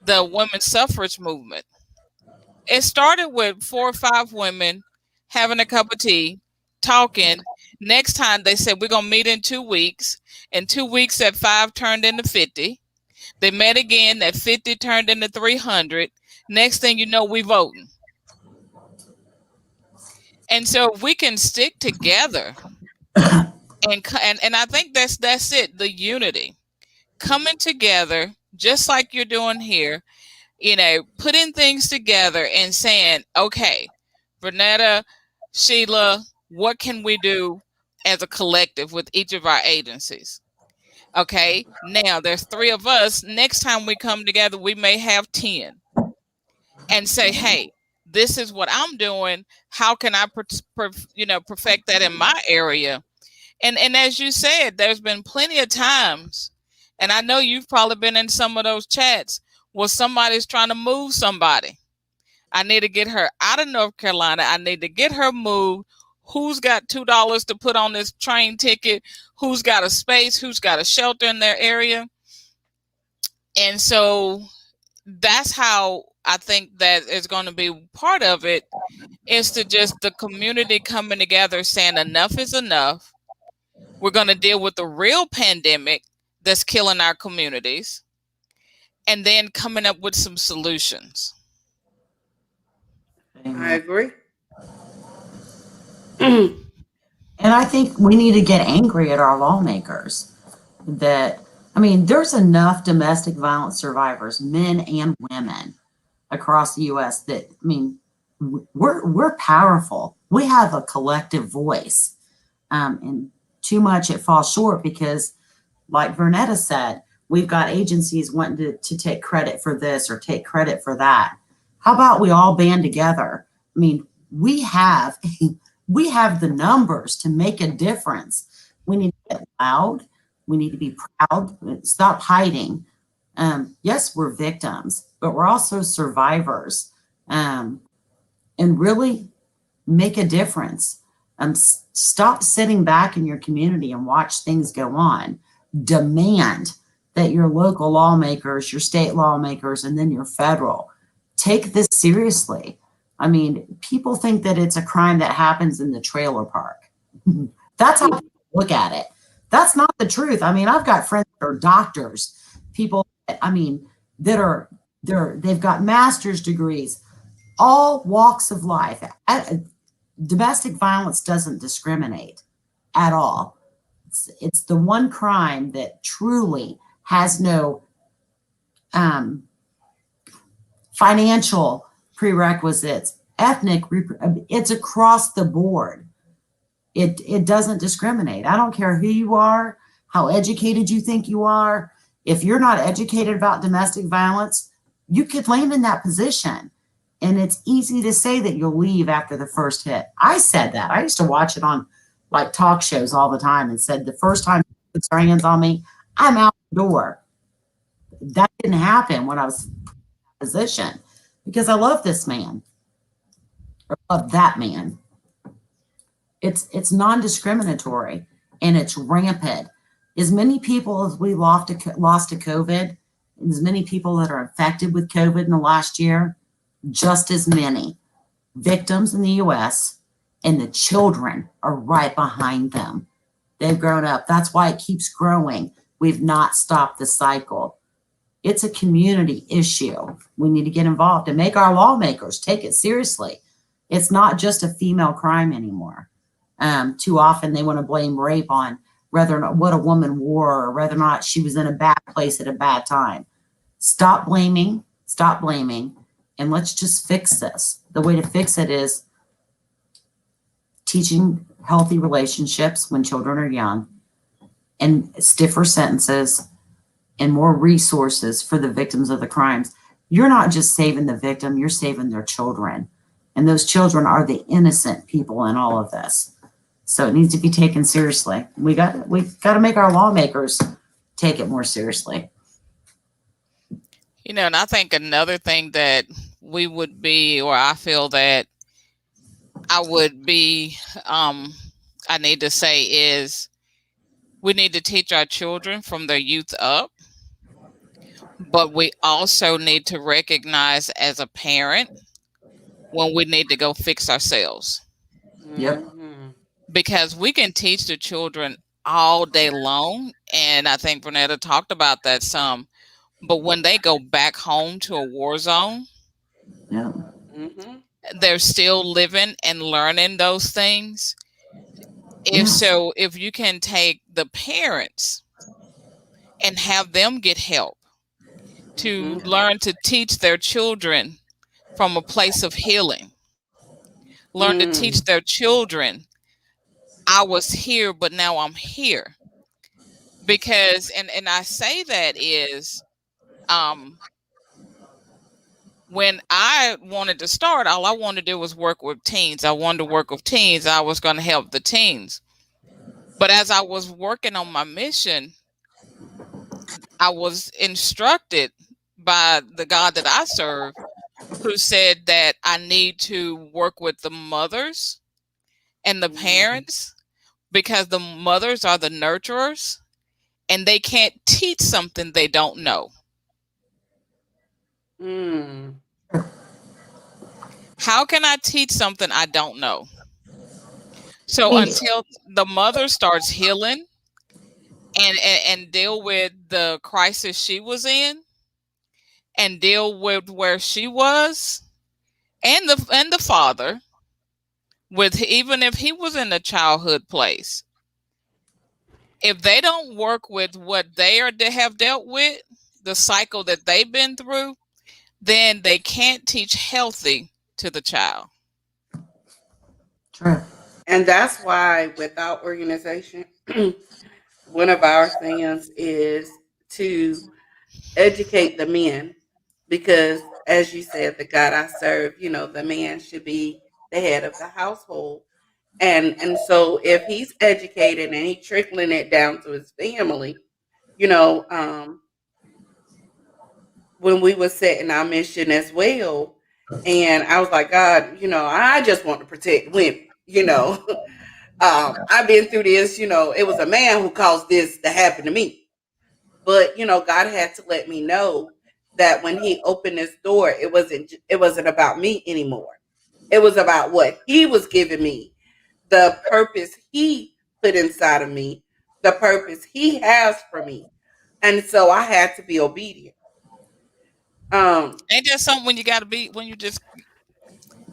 the women's suffrage movement. It started with 4 or 5 women having a cup of tea, talking. Next time they said, we're going to meet in 2 weeks. In 2 weeks, that 5 turned into 50. They met again, that 50 turned into 300. Next thing you know, we voting. And so if we can stick together, and I think that's it, the unity. Coming together, just like you're doing here, putting things together and saying, okay, Vernetta, Sheila, what can we do as a collective with each of our agencies? Okay, now there's 3 of us. Next time we come together, we may have 10. And say, hey, this is what I'm doing. How can I, perfect that in my area? And as you said, there's been plenty of times, and I know you've probably been in some of those chats where somebody's trying to move somebody. I need to get her out of North Carolina. I need to get her moved. Who's got $2 to put on this train ticket? Who's got a space? Who's got a shelter in their area? And so that's how I think that is going to be part of it is to just the community coming together saying enough is enough. We're going to deal with the real pandemic that's killing our communities and then coming up with some solutions. I agree. And I think we need to get angry at our lawmakers that, I mean, there's enough domestic violence survivors, men and women, across the U.S. that, I mean, we're powerful. We have a collective voice. And too much it falls short because, like Vernetta said, we've got agencies wanting to take credit for this or take credit for that. How about we all band together? I mean, we have the numbers to make a difference. We need to get loud. We need to be proud. Stop hiding. Yes, we're victims, but we're also survivors. And really make a difference. Stop sitting back in your community and watch things go on. Demand that your local lawmakers, your state lawmakers, and then your federal take this seriously. I mean, people think that it's a crime that happens in the trailer park. That's how people look at it. That's not the truth. I mean, I've got friends that are doctors, people, I mean, they've got master's degrees, all walks of life. Domestic violence doesn't discriminate at all. It's the one crime that truly has no financial prerequisites, ethnic, it's across the board. It doesn't discriminate. I don't care who you are, how educated you think you are. If you're not educated about domestic violence, you could land in that position. And it's easy to say that you'll leave after the first hit. I said that. I used to watch it on like talk shows all the time and said the first time he puts their hands on me, I'm out the door. That didn't happen when I was in that position because I love this man or love that man. It's non-discriminatory and it's rampant. As many people as we lost to COVID, and as many people that are infected with COVID in the last year, just as many victims in the US, and the children are right behind them. They've grown up. That's why it keeps growing. We've not stopped the cycle. It's a community issue. We need to get involved and make our lawmakers take it seriously. It's not just a female crime anymore. Too often they want to blame rape on whether or not what a woman wore or whether or not she was in a bad place at a bad time. Stop blaming, and let's just fix this. The way to fix it is teaching healthy relationships when children are young and stiffer sentences and more resources for the victims of the crimes. You're not just saving the victim, you're saving their children. And those children are the innocent people in all of this. So it needs to be taken seriously. We got to make our lawmakers take it more seriously. You know, and I think another thing that we would be, or I feel that I would be, I need to say is we need to teach our children from their youth up, but we also need to recognize as a parent when we need to go fix ourselves. Yep. Because we can teach the children all day long, and I think Vernetta talked about that some, but when they go back home to a war zone, Yeah. they're still living and learning those things. If you can take the parents and have them get help to learn to teach their children from a place of healing, learn to teach their children, I was here, but now I'm here. Because, and I say that is, when I wanted to start, all I wanted to do was work with teens. I wanted to work with teens. I was going to help the teens. But as I was working on my mission, I was instructed by the God that I serve, who said that I need to work with the mothers and the parents, because the mothers are the nurturers and they can't teach something they don't know. How can I teach something I don't know? So Hey, until the mother starts healing and deal with the crisis she was in and deal with where she was, and the father, with even if he was in a childhood place, if they don't work with what they have dealt with, the cycle that they've been through, then they can't teach healthy to the child. true. And that's why with our organization, one of our things is to educate the men, because as you said, the God I serve, the man should be the head of the household. And so if he's educated and he's trickling it down to his family, you know, um, when we were setting our mission as well, and I was like, God, I just want to protect women. I've been through this, it was a man who caused this to happen to me. But God had to let me know that when he opened this door, it wasn't about me anymore. It was about what he was giving me, the purpose he put inside of me, the purpose he has for me. And so I had to be obedient. Um, Ain't that something when you got to be, when you just,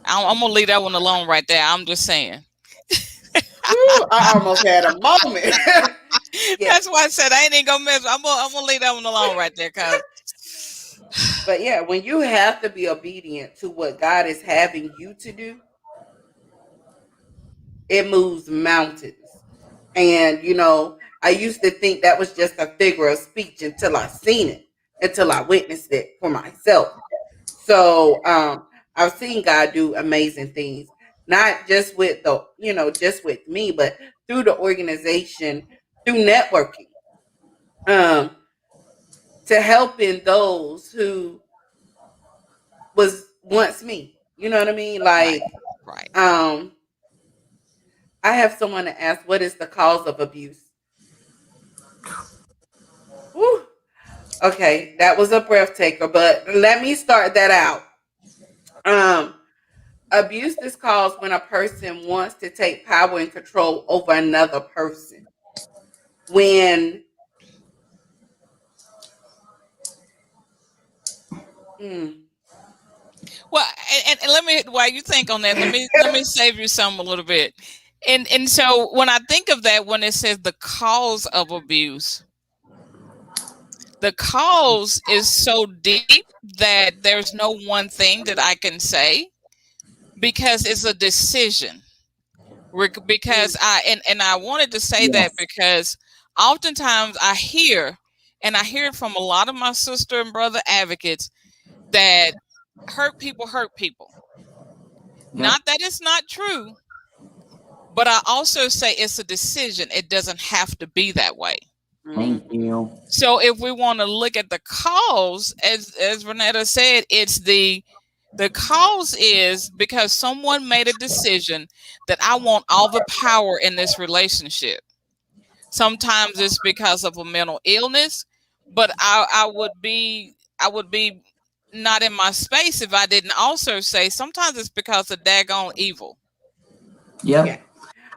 I'm going to leave that one alone right there. I'm just saying. Whew, I almost had a moment. Yeah. That's why I said I ain't even gonna miss. I'm gonna leave that one alone right there, cause But yeah, when you have to be obedient to what God is having you to do, it moves mountains. And I used to think that was just a figure of speech until I seen it, until I witnessed it for myself. So I've seen God do amazing things, not just with just with me, but through the organization, through networking, um, to helping those who was once me. You know what I mean? right, Like, right. um, I have someone to ask, what is the cause of abuse? Whew. Okay, that was a breath taker, but let me start that out. Um, Abuse is caused when a person wants to take power and control over another person. When mm, Well, and let me, while you think on that, let me save you some a little bit. And so when I think of that, when it says the cause of abuse, the cause is so deep that there's no one thing that I can say, because it's a decision. mm, Because and I wanted to say that Yes. because oftentimes I hear it from a lot of my sister and brother advocates, that hurt people. Yep. Not that it's not true, but I also say it's a decision. It doesn't have to be that way. Thank mhm, you. So if we want to look at the cause, as Renetta said, it's the cause is because someone made a decision that I want all the power in this relationship. Sometimes it's because of a mental illness, but I would be not in my space if I didn't also say sometimes it's because of daggone evil. yeah. Yep.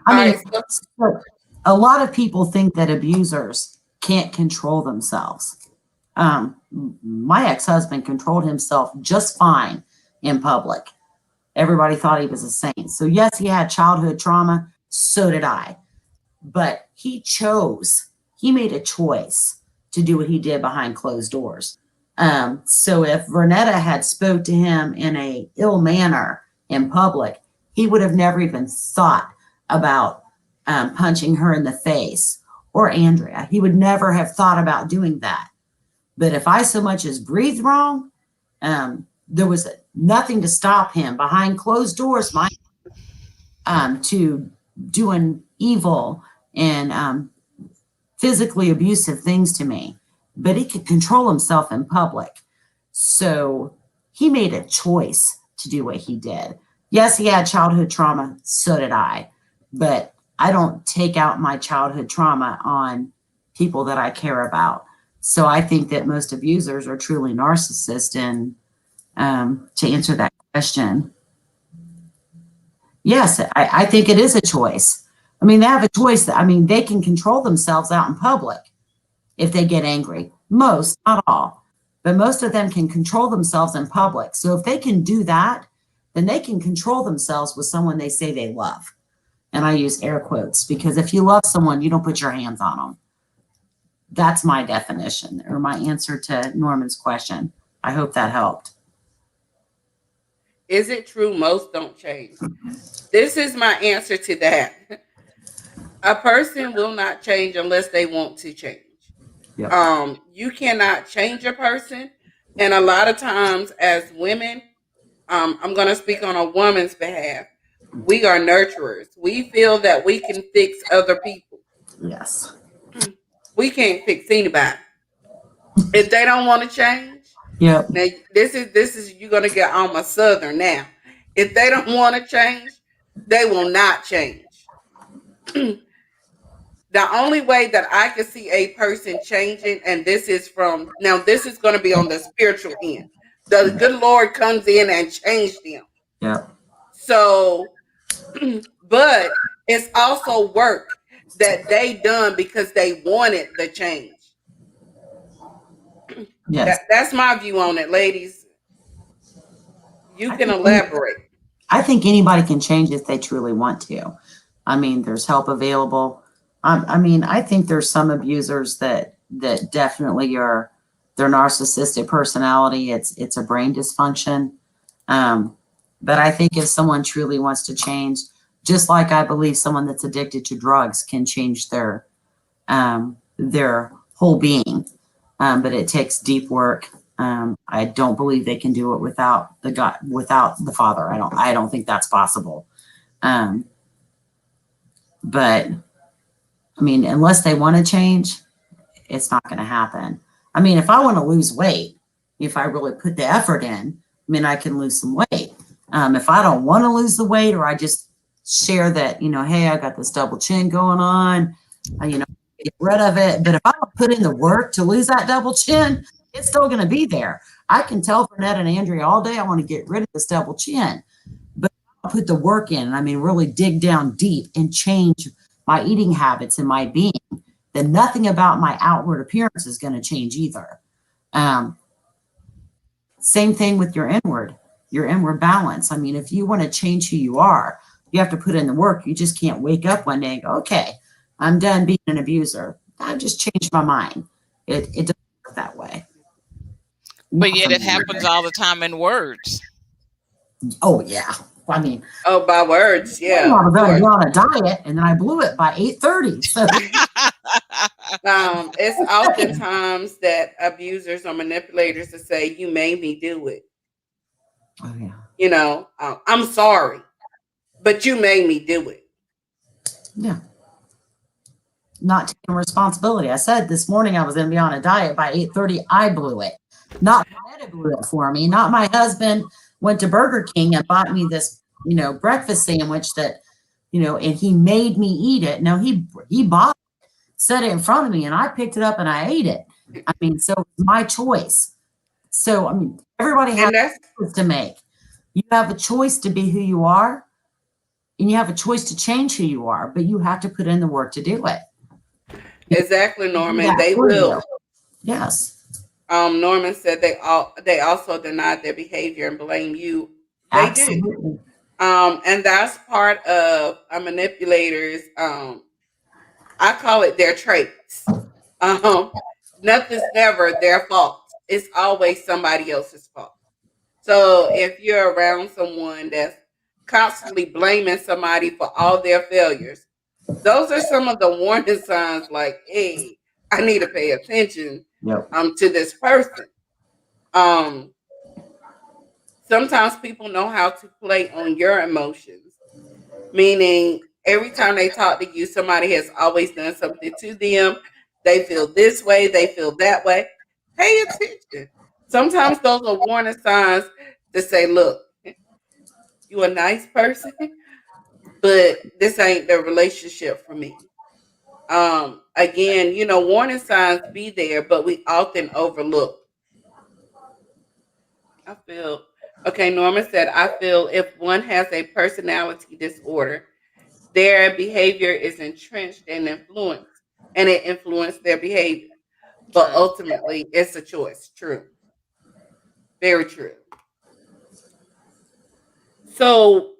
I All mean, right. So so a lot of people think that abusers can't control themselves. My ex-husband controlled himself just fine in public. Everybody thought he was a saint. So yes, he had childhood trauma. So did I. But he made a choice to do what he did behind closed doors. So if Vernetta had spoke to him in a ill manner in public, he would have never even thought about punching her in the face, or Andrea. He would never have thought about doing that. But if I so much as breathed wrong, there was nothing to stop him behind closed doors, to doing evil and physically abusive things to me. But he could control himself in public. So he made a choice to do what he did. Yes, he had childhood trauma. So did I. But I don't take out my childhood trauma on people that I care about. So I think that most abusers are truly narcissists. And to answer that question, Yes, I think it is a choice. I mean, they have a choice. I mean, they can control themselves out in public if they get angry. Most, not all, but most of them can control themselves in public. So if they can do that, then they can control themselves with someone they say they love. And I use air quotes because if you love someone, you don't put your hands on them. That's my definition or my answer to Norman's question. I hope that helped. Is it true most don't change? This is my answer to that. A person will not change unless they want to change. Yep. You cannot change a person. And a lot of times as women, I'm going to speak on a woman's behalf. We are nurturers. We feel that we can fix other people. Yes. We can't fix anybody. If they don't want to change, Yep. now this is you're gonna get almost southern now. If they don't want to change, they will not change. The only way that I can see a person changing, and this is going to be on the spiritual end. The good Lord comes in and changes them. Yep. So, but it's also work that they done because they wanted the change. Yes. That's my view on it, ladies. You I can think elaborate. I think anybody can change if they truly want to. I mean, there's help available. I mean, I think there's some abusers that definitely are their narcissistic personality. It's a brain dysfunction. But I think if someone truly wants to change, just like I believe someone that's addicted to drugs can change their whole being, but it takes deep work. I don't believe they can do it without the God, without the Father. I don't think that's possible. But I mean, unless they want to change, it's not going to happen. I mean, if I want to lose weight, if I really put the effort in, I mean, I can lose some weight. If I don't want to lose the weight, or I just share that, hey, I got this double chin going on, get rid of it. But if I don't put in the work to lose that double chin, it's still going to be there. I can tell Burnett and Andrea all day I want to get rid of this double chin, but I'll put the work in. I mean, really dig down deep and change my eating habits and my being. Then nothing about my outward appearance is going to change either. Same thing with your inward balance. I mean, if you want to change who you are, you have to put in the work. You just can't wake up one day and go, okay, I'm done being an abuser. I've just changed my mind. It doesn't work that way. But yet it happens all the time in words. Oh, yeah. I mean, by words, yeah. I was on a diet and then I blew it by 8:30. So it's oftentimes that abusers or manipulators to say, "You made me do it." Oh, yeah. I'm sorry, but you made me do it. Yeah. Not taking responsibility. I said this morning I was going to be on a diet by 8:30. I blew it. Not Bernetta blew it for me. Not my husband went to Burger King and bought me this, breakfast sandwich that, and he made me eat it. No, he bought it, set it in front of me, and I picked it up and I ate it. I mean, so it's my choice. So, I mean, everybody has a choice to make. You have a choice to be who you are, and you have a choice to change who you are, but you have to put in the work to do it. Exactly, Norman. They will. Yes. Norman said they also denied their behavior and blame you. They Absolutely. do. And that's part of a manipulator's I call it their traits. Nothing's never their fault. It's always somebody else's fault. So if you're around someone that's constantly blaming somebody for all their failures, those are some of the warning signs like, hey, I need to pay attention to this person. Sometimes people know how to play on your emotions, meaning every time they talk to you, somebody has always done something to them. They feel this way, they feel that way. Pay attention. Sometimes those are warning signs to say, look, you a nice person, but this ain't the relationship for me. Again, warning signs be there, but we often overlook. I feel Okay, Norma said, I feel if one has a personality disorder, their behavior is entrenched and influenced, and it influenced their behavior. But True. ultimately, it's a choice. True. Very true. So,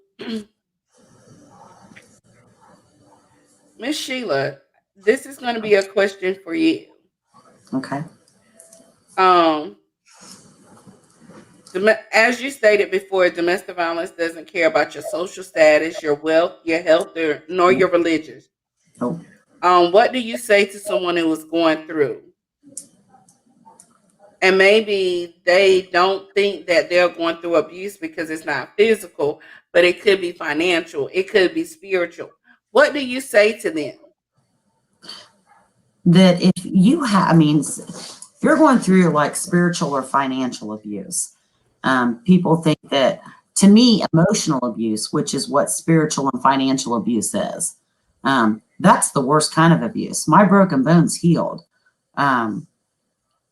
Miss Sheila, this is going to be a question for you. Okay. Um, as you stated before, domestic violence doesn't care about your social status, your wealth, your health, nor Nope. your religion. Nope. What do you say to someone who is going through, and maybe they don't think that they're going through abuse because it's not physical, but it could be financial, it could be spiritual? What do you say to them? That if you have, I mean, if you're going through like spiritual or financial abuse, people think that, to me, emotional abuse, which is what spiritual and financial abuse is, that's the worst kind of abuse. My broken bones healed.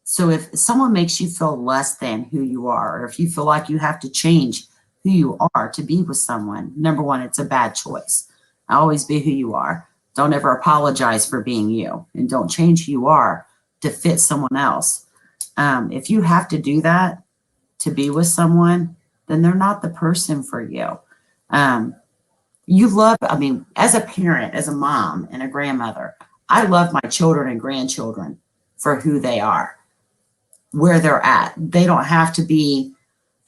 So if someone makes you feel less than who you are, or if you feel like you have to change who you are to be with someone, number one, it's a bad choice. Always be who you are. Don't ever apologize for being you, and don't change who you are to fit someone else. If you have to do that to be with someone, then they're not the person for you. You love, I mean, as a parent, as a mom and a grandmother, I love my children and grandchildren for who they are, where they're at. They don't have to be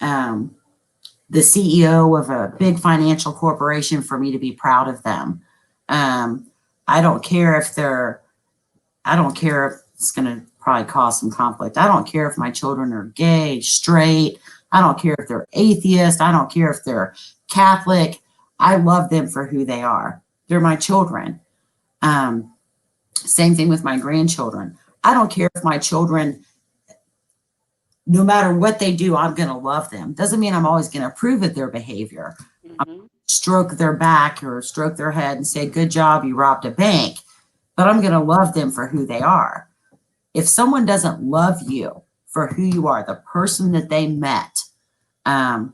the CEO of a big financial corporation for me to be proud of them. I don't care if I don't care if it's going to probably cause some conflict. I don't care if my children are gay, straight. I don't care if they're atheist. I don't care if they're Catholic. I love them for who they are. They're my children. Same thing with my grandchildren. I don't care if my children, no matter what they do, I'm going to love them. Doesn't mean I'm always going to approve of their behavior. Mm-hmm. Stroke their back or stroke their head and say, good job, you robbed a bank. But I'm going to love them for who they are. If someone doesn't love you for who you are, the person that they met, then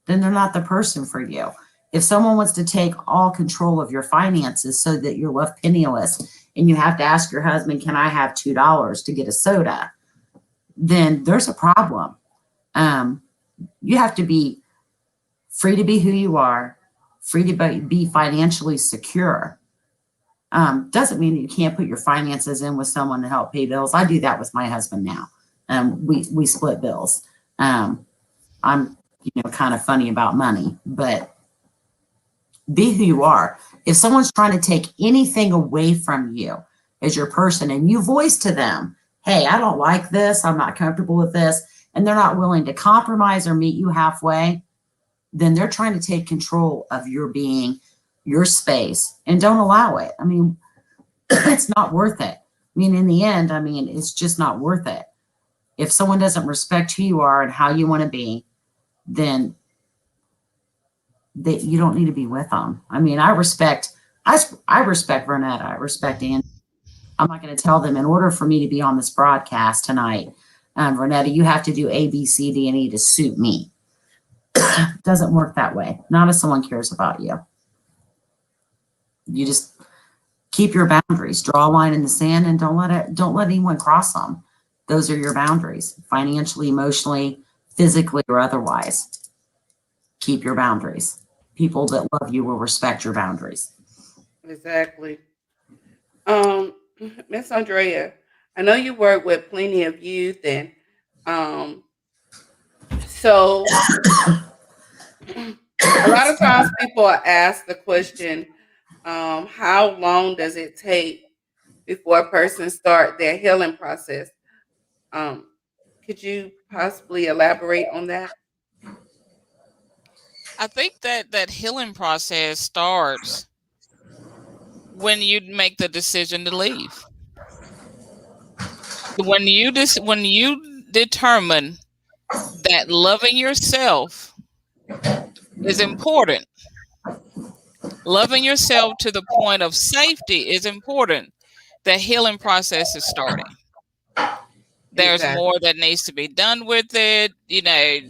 they're not the person for you. If someone wants to take all control of your finances so that you're left penniless and you have to ask your husband, can I have $2 to get a soda? Then there's a problem. You have to be free to be who you are, free to be financially secure. Doesn't mean that you can't put your finances in with someone to help pay bills. I do that with my husband now. We split bills. I'm kind of funny about money, but be who you are. If someone's trying to take anything away from you as your person, and you voice to them, hey, I don't like this, I'm not comfortable with this, and they're not willing to compromise or meet you halfway, then they're trying to take control of your being, your space, and don't allow it. I mean, it's not worth it. I mean, in the end, it's just not worth it. If someone doesn't respect who you are and how you want to be, then you don't need to be with them. I mean, I respect Vernetta. I respect Andy. I'm not going to tell them, in order for me to be on this broadcast tonight, Vernetta, you have to do A, B, C, D, and E to suit me. Doesn't work that way. Not if someone cares about you. You just keep your boundaries, draw a line in the sand, and don't let anyone cross them. Those are your boundaries, financially, emotionally, physically, or otherwise. Keep your boundaries. People that love you will respect your boundaries. Exactly. Miss Andrea, I know you work with plenty of youth, and so a lot of times people are asked the question, how long does it take before a person start their healing process? Um, could you possibly elaborate on that? I think that healing process starts when you make the decision to leave. When you determine that loving yourself is important, loving yourself to the point of safety is important, the healing process is starting. There's Exactly. more that needs to be done with it.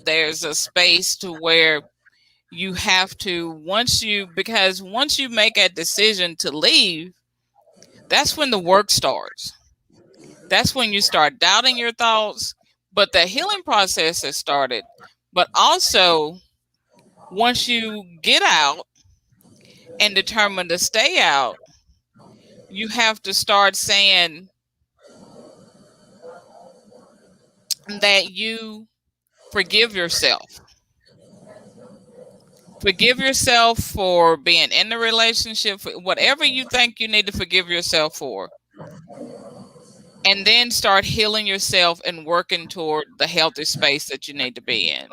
There's a space to where you have to, because once you make a decision to leave, that's when the work starts. That's when you start doubting your thoughts. But the healing process has started. But also, once you get out and determine to stay out, you have to start saying that you forgive yourself. Forgive yourself for being in the relationship, for whatever you think you need to forgive yourself for. And then start healing yourself and working toward the healthy space that you need to be in.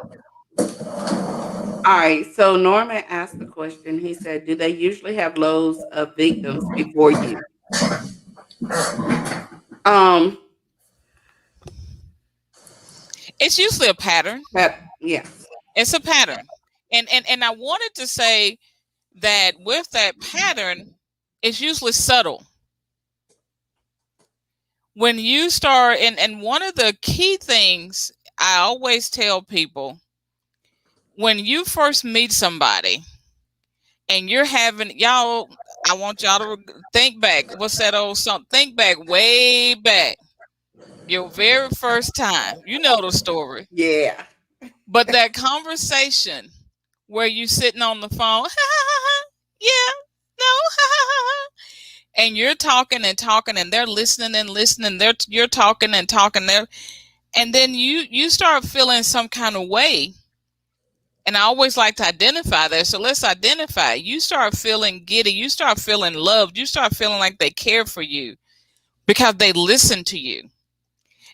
All right. So Norman asked the question. He said, "Do they usually have loads of victims before you?" Um. It's usually a pattern. Yeah. It's a pattern. And I wanted to say that with that pattern, it's usually subtle. When you start, and one of the key things I always tell people, when you first meet somebody and you're having, y'all, I want y'all to think back. What's that old song? Think back, way back. Your very first time. You know the story. Yeah. But that conversation where you sitting on the phone, yeah, no, and you're talking and talking, and they're listening and listening. You're talking and talking there, and then you start feeling some kind of way. And I always like to identify that. So let's identify. You start feeling giddy. You start feeling loved. You start feeling like they care for you because they listen to you.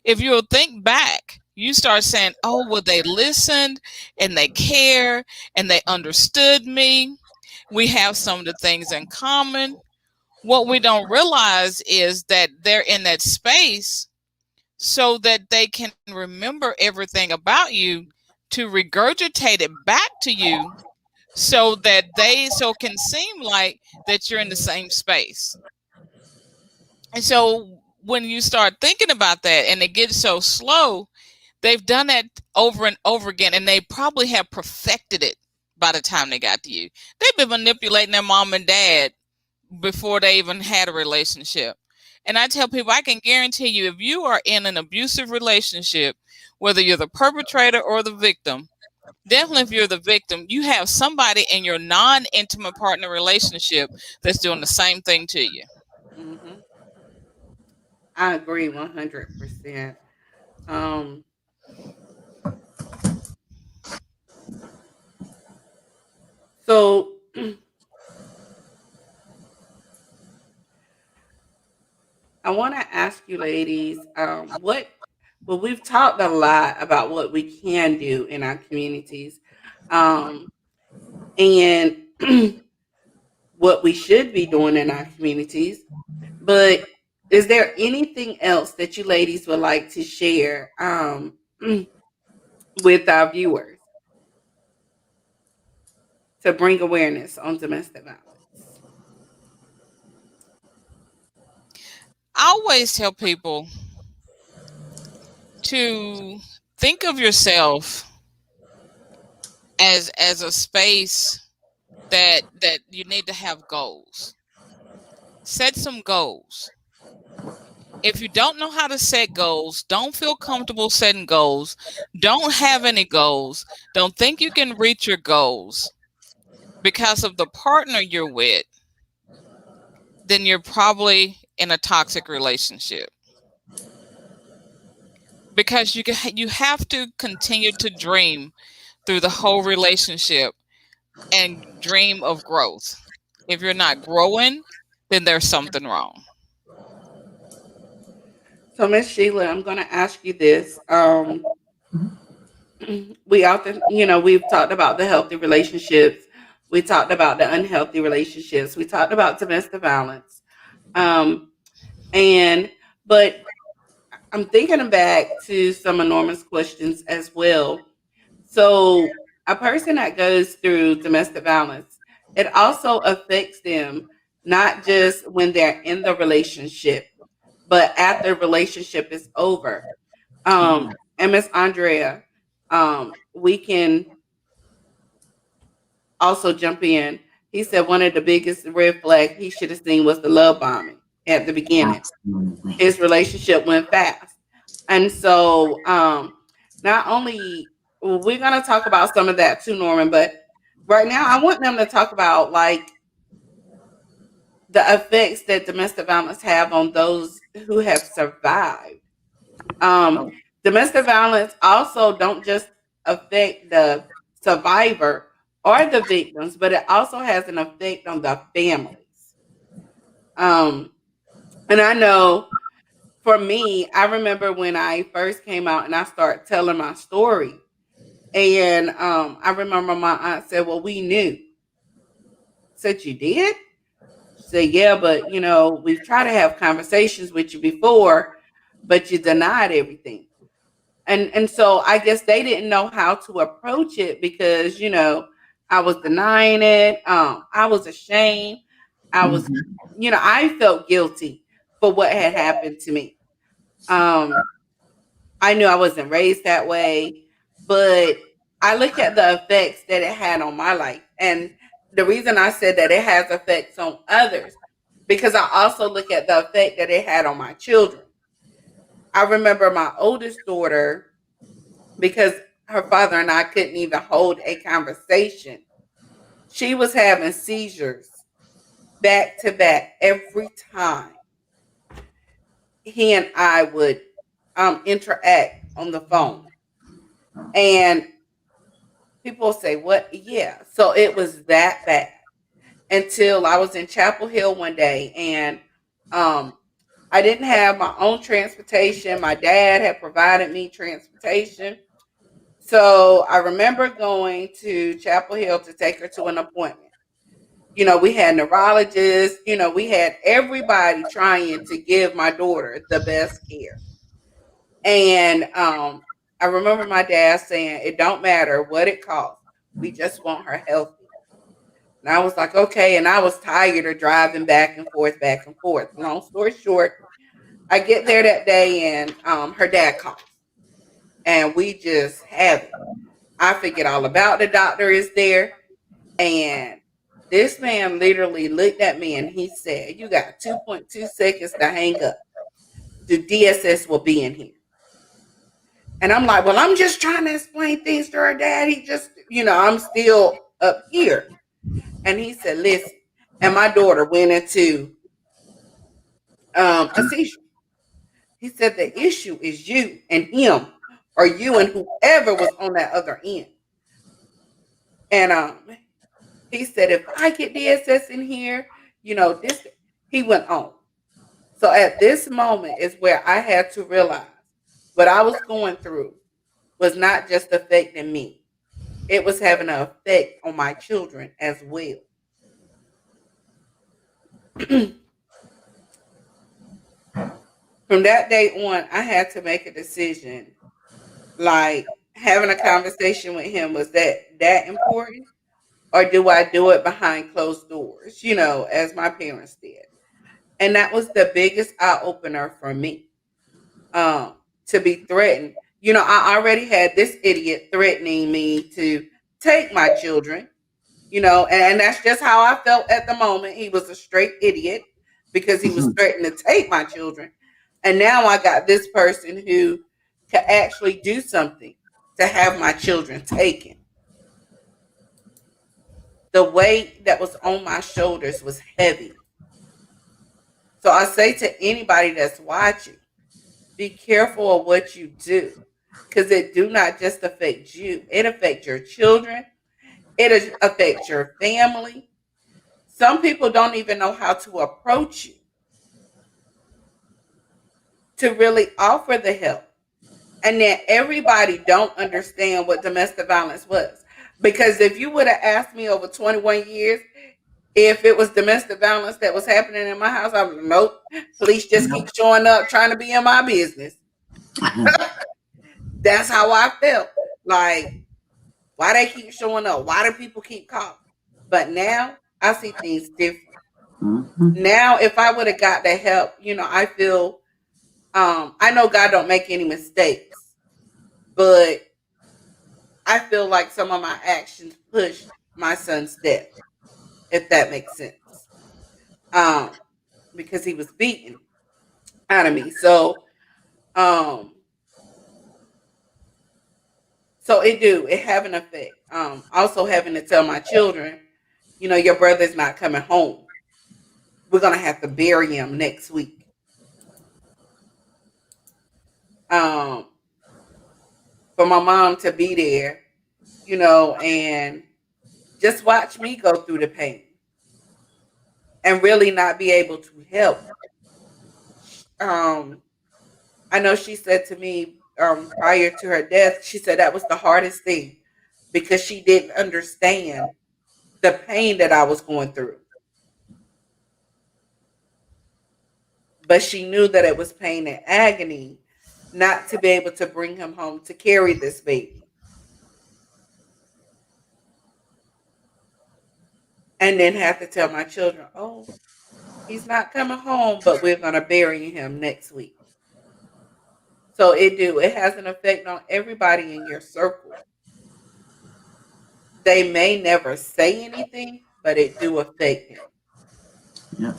If you'll think back, you start saying, oh, well, they listened and they care and they understood me. We have some of the things in common. What we don't realize is that they're in that space so that they can remember everything about you, to regurgitate it back to you, so that so it can seem like that you're in the same space. And so when you start thinking about that and it gets so slow, they've done that over and over again, and they probably have perfected it by the time they got to you. They've been manipulating their mom and dad before they even had a relationship. And I tell people, I can guarantee you, if you are in an abusive relationship, whether you're the perpetrator or the victim, definitely if you're the victim, you have somebody in your non-intimate partner relationship that's doing the same thing to you. Hmm. I agree 100%. Um. So I want to ask you, ladies, well, we've talked a lot about what we can do in our communities, um, and what we should be doing in our communities. But is there anything else that you ladies would like to share with our viewers to bring awareness on domestic violence? I always tell people to think of yourself as a space that you need to have goals. Set some goals. If you don't know how to set goals, don't feel comfortable setting goals, don't have any goals, don't think you can reach your goals because of the partner you're with, then you're probably in a toxic relationship. Because you have to continue to dream through the whole relationship and dream of growth. If you're not growing, then there's something wrong. So, Miss Sheila, I'm going to ask you this. We often, we've talked about the healthy relationships. We talked about the unhealthy relationships. We talked about domestic violence. Um, and, but I'm thinking back to some enormous questions as well. So, a person that goes through domestic violence, it also affects them not just when they're in the relationship, but after the relationship is over. Yeah. And Miss Andrea, we can also jump in. He said one of the biggest red flags he should have seen was the love bombing at the beginning. Absolutely. His relationship went fast. And so not only we're gonna talk about some of that too, Norman, but right now I want them to talk about like the effects that domestic violence have on those who have survived. Um, Oh, Domestic violence also don't just affect the survivor or the victims, but it also has an effect on the families. Um, and I know for me, I remember when I first came out and I started telling my story, and I remember my aunt said, "Well, we knew." I said, "You did?" She said, "Yeah, but we've tried to have conversations with you before, but you denied everything." And so I guess they didn't know how to approach it because I was denying it. I was ashamed. I was, mhm. I felt guilty for what had happened to me. Um, I knew I wasn't raised that way, but I look at the effects that it had on my life. And the reason I said that it has effects on others, because I also look at the effect that it had on my children. I remember my oldest daughter, because her father and I couldn't even hold a conversation. She was having seizures back to back every time he and I would interact on the phone. And people say, "What?" Yeah. So it was that bad until I was in Chapel Hill one day, and um, I didn't have my own transportation. My dad had provided me transportation. So I remember going to Chapel Hill to take her to an appointment. We had neurologists, we had everybody trying to give my daughter the best care. And I remember my dad saying, "It don't matter what it costs. We just want her healthy." And I was like, "Okay." And I was tired of driving back and forth, back and forth. Long story short, I get there that day and her dad calls and we just have it. I forget all about the doctor is there. And this man literally looked at me and he said, "You got 2.2 seconds to hang up. The DSS will be in here." And I'm like, "Well, I'm just trying to explain things to her dad. He just, I'm still up here." And he said, "Listen." And my daughter went into a seizure. He said, "The issue is you and him, or you and whoever was on that other end." And he said, "If I get DSS in here, this." He went on. So at this moment is where I had to realize what I was going through was not just affecting me. It was having an effect on my children as well. From that day on, I had to make a decision. Like having a conversation with him, was that important? Or do I do it behind closed doors, as my parents did? And that was the biggest eye opener for me. um, to be threatened. I already had this idiot threatening me to take my children, and that's just how I felt at the moment. He was a straight idiot because he was threatening to take my children. And now I got this person who could actually do something to have my children taken. The weight that was on my shoulders was heavy. So I say to anybody that's watching, be careful of what you do because it do not just affect you. It affects your children. It affects your family. Some people don't even know how to approach you to really offer the help. And then everybody don't understand what domestic violence was. Because if you would have asked me over 21 years if it was domestic violence that was happening in my house, I would nope. Police just keep Nope. showing up trying to be in my business. That's how I felt. Like, why they keep showing up? Why do people keep calling? But now I see things different. Mhm. Now, if I would have got the help, I feel I know God don't make any mistakes, but I feel like some of my actions pushed my son's death, if that makes sense. Um, because he was beaten out of me. Um, so it have an effect. Also having to tell my children, your brother's not coming home. We're gonna have to bury him next week. Um, for my mom to be there, and just watch me go through the pain and really not be able to help. Um, I know she said to me prior to her death, she said that was the hardest thing because she didn't understand the pain that I was going through. But she knew that it was pain and agony not to be able to bring him home to carry this baby. And then have to tell my children, oh, he's not coming home, but we're going to bury him next week. So it has an effect on everybody in your circle. They may never say anything, but it do affect them. Yeah.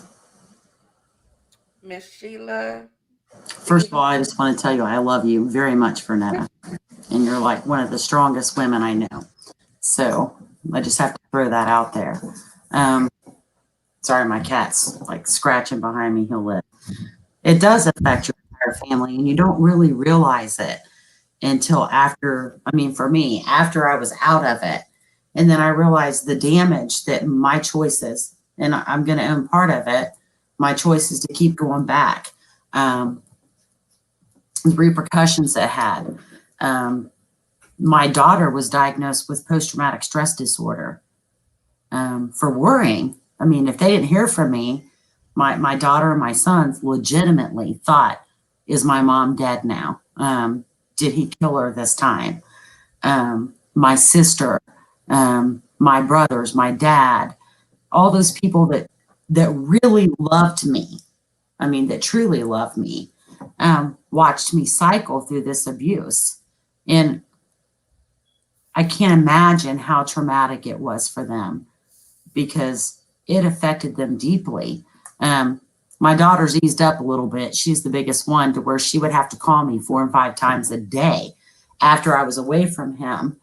Miss Sheila. First of all, I just want to tell you I love you very much, Vernetta. And you're like one of the strongest women I know. So I just have to throw that out there. Sorry, my cat's like scratching behind me. He'll live. It does affect your entire family, and you don't really realize it until after, for me, after I was out of it. And then I realized the damage that my choices, and I'm going to own part of it, my choices to keep going back, the repercussions it had. My daughter was diagnosed with post-traumatic stress disorder for worrying. If they didn't hear from me, my daughter and my sons legitimately thought, is my mom dead now? Did he kill her this time? My sister, my brothers, my dad, all those people that really loved me, that truly loved me, watched me cycle through this abuse. And I can't imagine how traumatic it was for them because it affected them deeply. My daughter's eased up a little bit. She's the biggest one to where she would have to call me 4 and 5 times a day after I was away from him.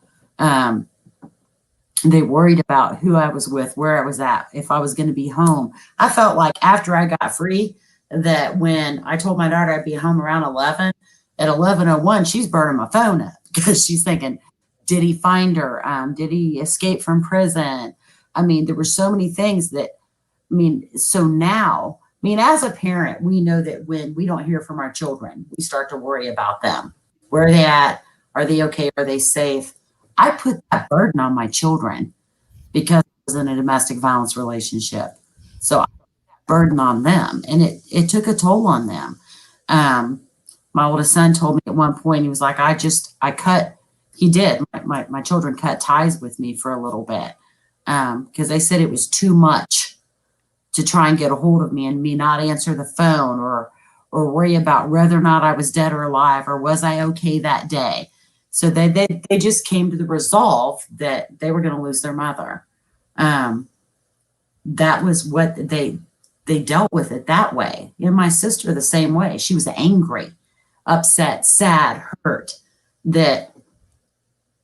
They worried about who I was with, where I was at, if I was going to be home. I felt like after I got free that when I told my daughter I'd be home around 11, at 11:01, she's burning my phone up because she's thinking, did he find her? Did he escape from prison? There were so many things that, so now, as a parent, we know that when we don't hear from our children, we start to worry about them. Where are they at? Are they okay? Are they safe? I put that burden on my children because I was in a domestic violence relationship. So I put that burden on them, and it took a toll on them. My oldest son told me at one point, he was like, my children cut ties with me for a little bit because they said it was too much to try and get a hold of me and me not answer the phone or worry about whether or not I was dead or alive or was I okay that day. So they just came to the resolve that they were going to lose their mother. That was what they dealt with it that way. And my sister the same way. She was angry, upset, sad, hurt that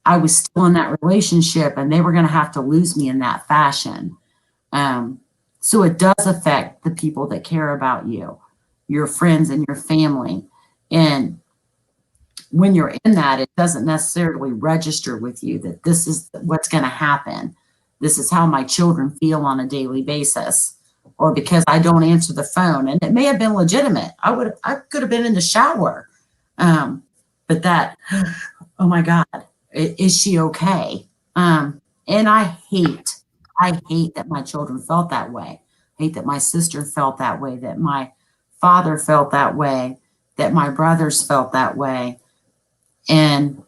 I was still in that relationship and they were going to have to lose me in that fashion. So it does affect the people that care about you, your friends and your family. And when you're in that, it doesn't necessarily register with you that this is what's going to happen. This is how my children feel on a daily basis, or because I don't answer the phone. And it may have been legitimate. I could have been in the shower. But that, oh my God, is she okay? And I hate that my children felt that way. I hate that my sister felt that way, that my father felt that way, that my brothers felt that way. And,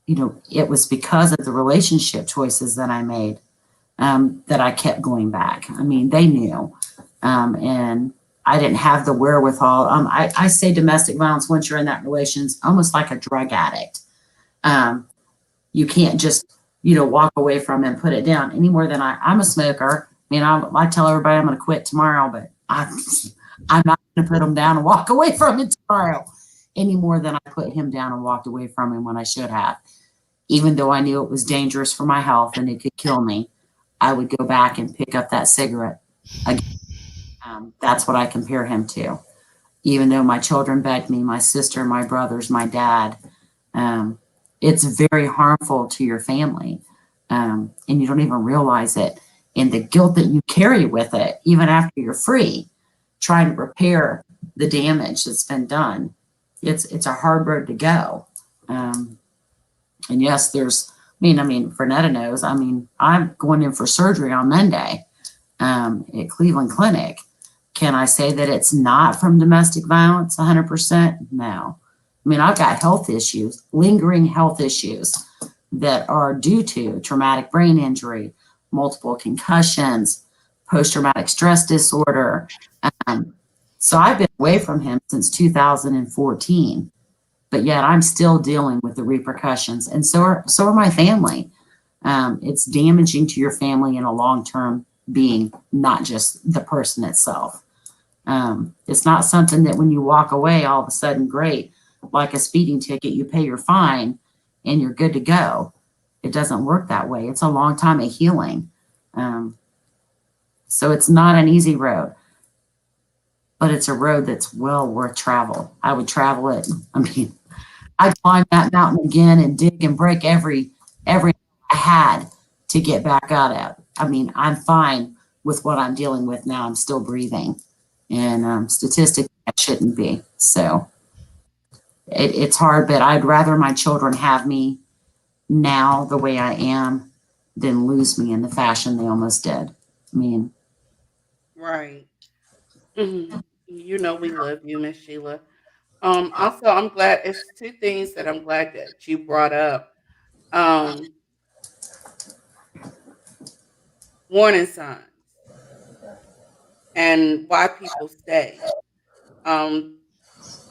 it was because of the relationship choices that I made that I kept going back. They knew. And I didn't have the wherewithal. I say domestic violence, once you're in that relation, is almost like a drug addict. You can't just, walk away from it and put it down any more than I'm a smoker. I mean, I tell everybody I'm going to quit tomorrow, but I'm not going to put him down and walk away from it tomorrow any more than I put him down and walked away from him when I should have. Even though I knew it was dangerous for my health and it could kill me, I would go back and pick up that cigarette again. That's what I compare him to. Even though my children begged me, my sister, my brothers, my dad, it's very harmful to your family. And you don't even realize it. And the guilt that you carry with it, even after you're free, trying to repair the damage that's been done, it's a hard road to go. And yes, Fernetta knows, I'm going in for surgery on Monday at Cleveland Clinic. Can I say that it's not from domestic violence 100%? No. I've got health issues, lingering health issues that are due to traumatic brain injury, multiple concussions, post-traumatic stress disorder. So I've been away from him since 2014, but yet I'm still dealing with the repercussions. And so are my family. It's damaging to your family in a long-term being, not just the person itself. It's not something that when you walk away, all of a sudden, great, like a speeding ticket, you pay your fine and you're good to go. It doesn't work that way. It's a long time of healing. So it's not an easy road, but it's a road that's well worth travel. I would travel it. I'd climb that mountain again and dig and break every I had to get back out of. I'm fine with what I'm dealing with now. I'm still breathing, and statistically, I shouldn't be. So it's hard, but I'd rather my children have me now the way I am than lose me in the fashion they almost did. Right. Mhm. We love you, Miss Sheila. Also, I'm glad it's two things that I'm glad that you brought up. Um, Warning signs and why people stay. Um,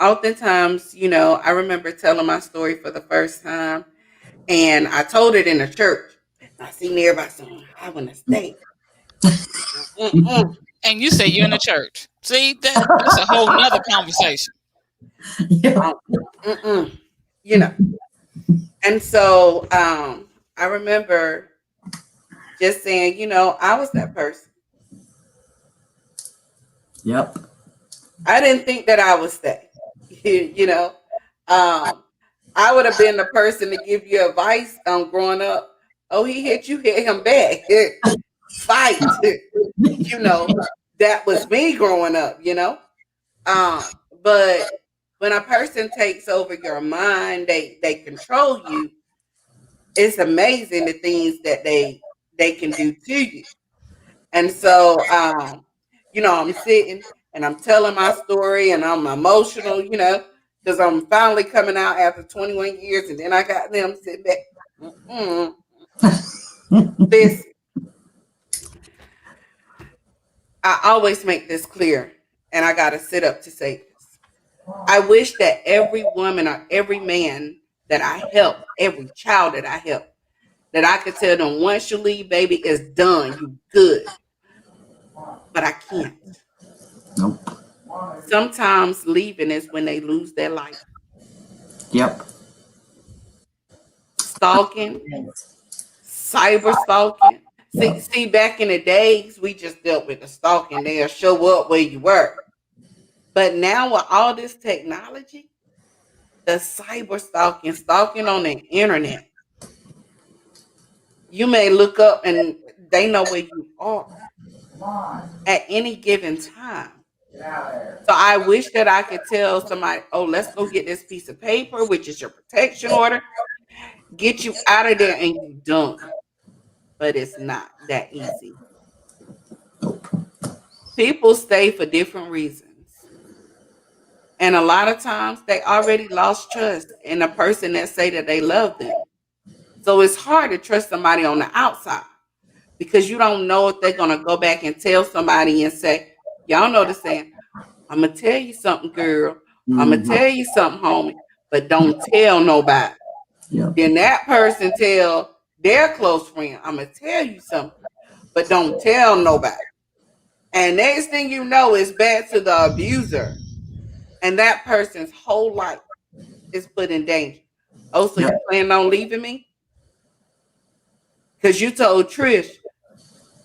Oftentimes, I remember telling my story for the first time, and I told it in a church. I seen everybody saying, "I want to stay." Mm-mm. And you say you're in the church. See, that's a whole nother conversation. Yeah. Mm-mm. And so I remember just saying, I was that person. Yep. I didn't think that I would stay. I would have been the person to give you advice growing up. Oh, he hit you, hit him back. Fight. That was me growing up, But when a person takes over your mind, they control you. It's amazing the things that they can do to you. And so I'm sitting and I'm telling my story and I'm emotional, because I'm finally coming out after 21 years, and then I got them sitting back. Listen, I always make this clear, and I got to sit up to say this. I wish that every woman or every man that I help, every child that I help, that I could tell them, once you leave, baby, it's done. You good. But I can't. Nope. Sometimes leaving is when they lose their life. Yep. Stalking, cyber stalking. See, back in the days, we just dealt with the stalking. They'll show up where you were. But now with all this technology, the cyber stalking on the internet, you may look up and they know where you are at any given time. So I wish that I could tell somebody, oh, let's go get this piece of paper, which is your protection order, get you out of there and you done. But it's not that easy. People stay for different reasons. And a lot of times they already lost trust in a person that say that they love them. So it's hard to trust somebody on the outside because you don't know if they're going to go back and tell somebody and say, y'all know the saying, I'm gonna tell you something, girl. I'm gonna Mhm. tell you something, homie, but don't tell nobody. Yep. Then that person tell their close friend, I'm gonna tell you something, but don't tell nobody. And next thing you know, it's back to the abuser, and that person's whole life is put in danger. Oh, so Yep. you plan on leaving me? Because you told Trish,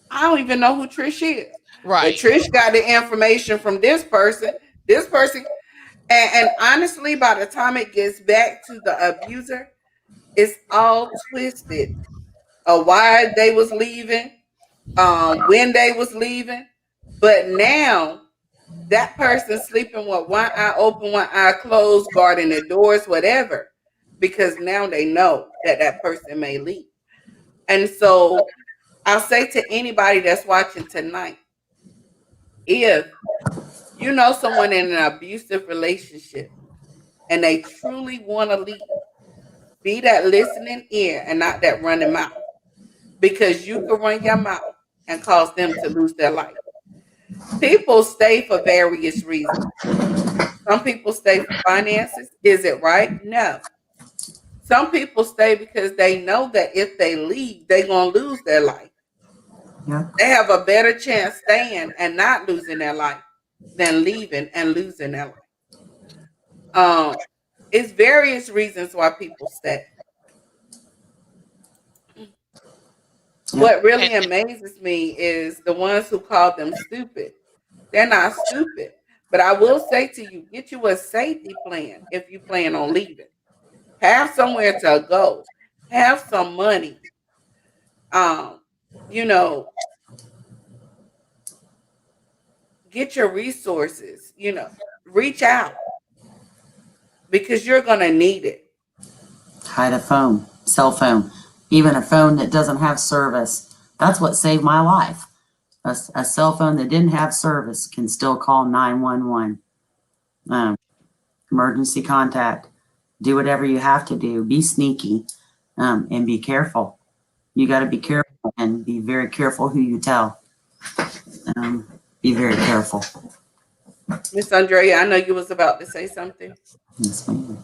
I don't even know who Trish is. But Right. Trish got the information from this person, and honestly, by the time it gets back to the abuser, it's all twisted. Why they was leaving, when they was leaving, but now that person sleeping with one eye open, one eye closed, guarding the doors, whatever, because now they know that that person may leave. And so I'll say to anybody that's watching tonight, if you know someone in an abusive relationship and they truly want to leave, be that listening ear and not that running mouth, because you can run your mouth and cause them to lose their life. People stay for various reasons. Some people stay for finances. Is it right? No. Some people stay because they know that if they leave, they're going to lose their life. Yep. They have a better chance staying and not losing their life than leaving and losing their life. Um, it's various reasons why people stay. Yep. What really And amazes me is the ones who call them stupid. They're not stupid. But I will say to you, get you a safety plan if you plan on leaving. Have somewhere to go. Have some money. Um, you know, get your resources, reach out because you're gonna need it. Hide a phone, cell phone, even a phone that doesn't have service. That's what saved my life. A cell phone that didn't have service can still call 911. Um, Emergency contact. Do whatever you have to do. Be sneaky, and be careful. You got to be careful and be very careful who you tell. Um, be very careful. Miss Andrea, I know you was about to say something. Yes, ma'am.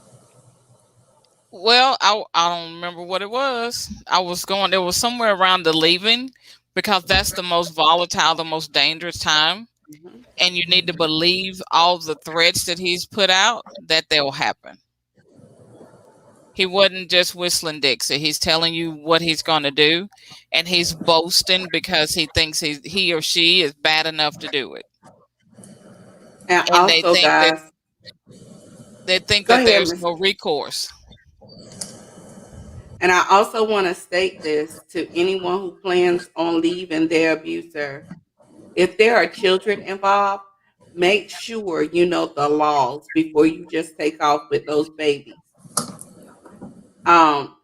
well, I don't remember what it was. I was going. It was somewhere around the leaving, because that's the most volatile, the most dangerous time, Mhm. and you need to believe all the threats that he's put out, that they'll happen. He wasn't just whistling Dixie. He's telling you what he's going to do, and he's boasting because he thinks he or she is bad enough to do it, And and also, guys, they think go that ahead, there's Miss. no recourse. And I also want to state this to anyone who plans on leaving their abuser. If there are children involved, make sure you know the laws before you just take off with those babies.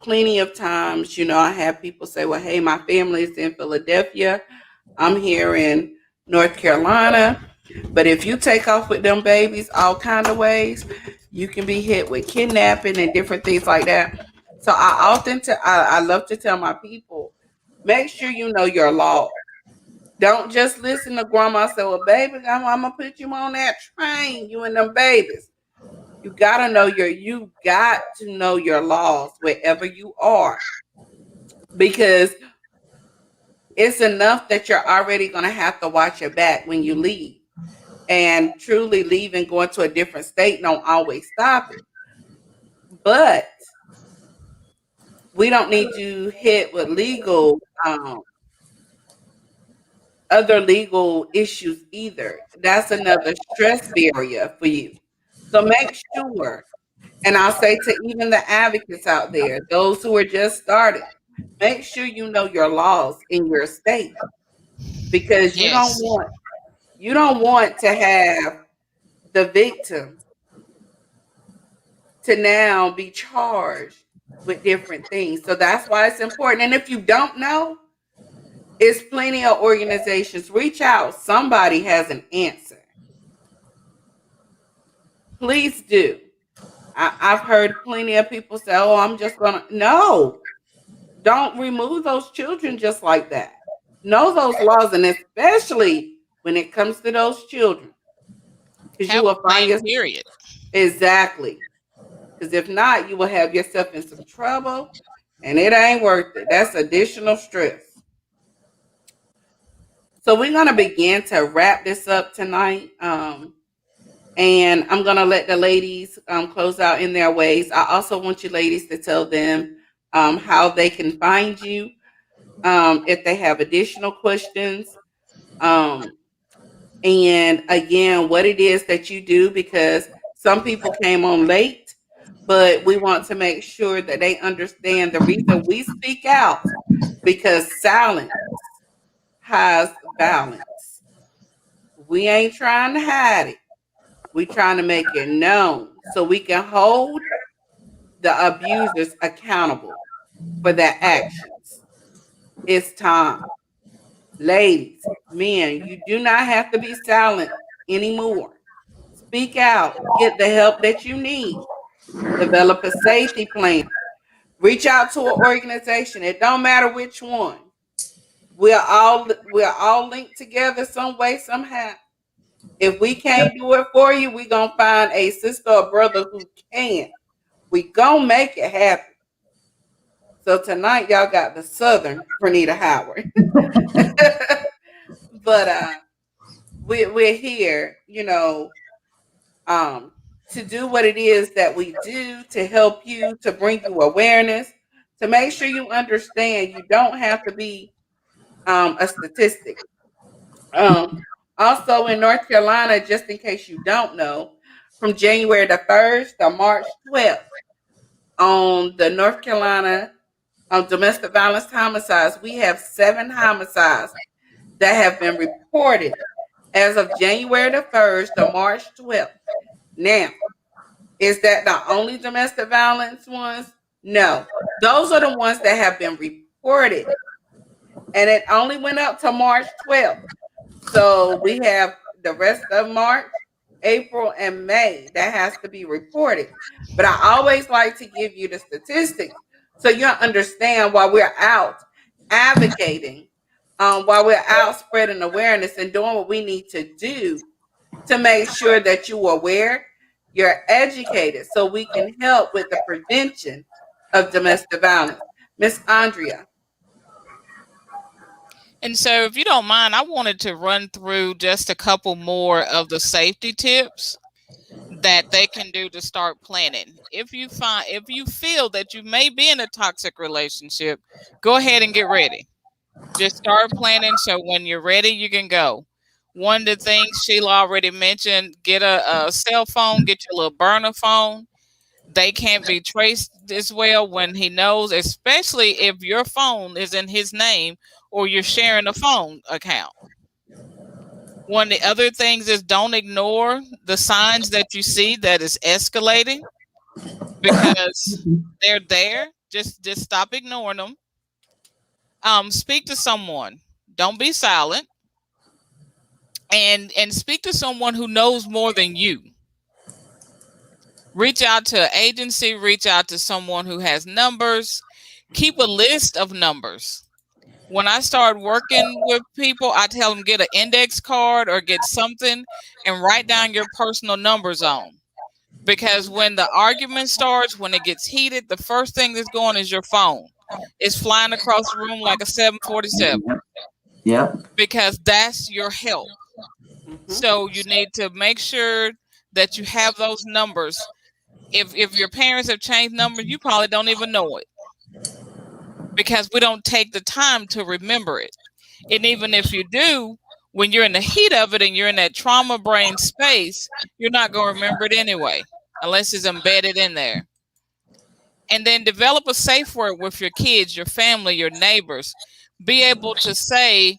Plenty of times, I have people say, well, hey, my family is in Philadelphia. I'm here in North Carolina. But if you take off with them babies all kind of ways, you can be hit with kidnapping and different things like that. So I love to tell my people, make sure you know your law. Don't just listen to grandma say, well, baby, I'm gonna put you on that train, you and them babies. You got to know your laws wherever you are, because it's enough that you're already gonna have to watch your back when you leave. And truly leaving, going to a different state don't always stop it. But we don't need to hit with other legal issues either. That's another stress barrier for you. So make sure, and I'll say to even the advocates out there, those who are just started, make sure you know your laws in your state, because Yes. you don't want to have the victim to now be charged with different things. So that's why it's important. And if you don't know, it's plenty of organizations. Reach out. Somebody has an answer. Please do. I've heard plenty of people say, oh, I'm just going to. No, don't remove those children just like that. Know those laws, and especially when it comes to those children, because you Have a will find plan, your period. exactly. Because if not, you will have yourself in some trouble, and it ain't worth it. That's additional stress. So we're gonna begin to wrap this up tonight. And I'm gonna let the ladies close out in their ways. I also want you ladies to tell them how they can find you if they have additional questions. Um, and again, what it is that you do, because some people came on late, but we want to make sure that they understand the reason we speak out, because silence has balance. We ain't trying to hide it. We trying to make it known so we can hold the abusers accountable for their actions. It's time. Ladies, men, you do not have to be silent anymore. Speak out. Get the help that you need. Develop a safety plan. Reach out to an organization. It don't matter which one. We're all linked together some way, somehow. If we can't do it for you, we gonna find a sister or brother who can. We gonna make it happen. So tonight y'all got the Southern Renita Howard. But we're here, um, to do what it is that we do, to help you, to bring you awareness, to make sure you understand you don't have to be a statistic. Um, Also in North Carolina, just in case you don't know, from January the 1st to March 12th, on the North Carolina domestic violence homicides, we have 7 homicides that have been reported as of January the 1st to March 12th. Now, is that the only domestic violence ones? No. Those are the ones that have been reported. And it only went up to March 12th. So we have the rest of March, April, and May that has to be reported. But I always like to give you the statistics so you understand why we're out advocating, while we're out spreading awareness and doing what we need to do to make sure that you're aware, you're educated, so we can help with the prevention of domestic violence. Miss Andrea. And so, if you don't mind, I wanted to run through just a couple more of the safety tips that they can do to start planning. If you feel that you may be in a toxic relationship, go ahead and get ready. Just start planning so when you're ready, you can go. One of the things Sheila already mentioned, get a cell phone, get your little burner phone. They can't be traced as well when he knows, especially if your phone is in his name or you're sharing a phone account. One of the other things is don't ignore the signs that you see that is escalating, because they're there. Just stop ignoring them. Speak to someone. Don't be silent. And speak to someone who knows more than you. Reach out to an agency, reach out to someone who has numbers. Keep a list of numbers. When I start working with people, I tell them get an index card or get something and write down your personal numbers on. Because when the argument starts, when it gets heated, the first thing that's going is your phone. It's flying across the room like a 747. Yep. Because that's your help. Mm-hmm. So you need to make sure that you have those numbers. If your parents have changed numbers, you probably don't even know it, because we don't take the time to remember it. And even if you do, when you're in the heat of it and you're in that trauma brain space, you're not going to remember it anyway, unless it's embedded in there. And then develop a safe word with your kids, your family, your neighbors. Be able to say,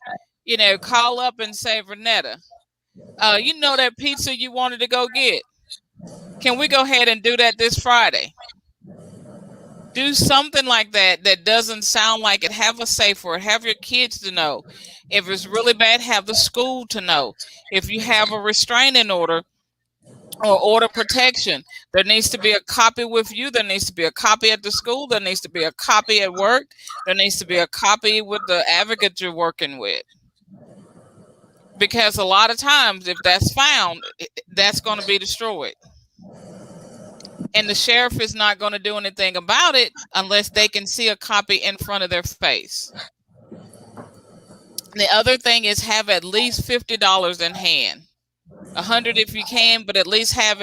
call up and say, Renetta, you know that pizza you wanted to go get? Can we go ahead and do that this Friday? Do something like that that doesn't sound like it. Have a safe word. Have your kids to know. If it's really bad, have the school to know. If you have a restraining order or order protection, there needs to be a copy with you. There needs to be a copy at the school. There needs to be a copy at work. There needs to be a copy with the advocate you're working with. because a lot of times if that's found, that's going to be destroyed. And the sheriff is not going to do anything about it unless they can see a copy in front of their face. The other thing is have at least $50 in hand. 100 if you can, but at least have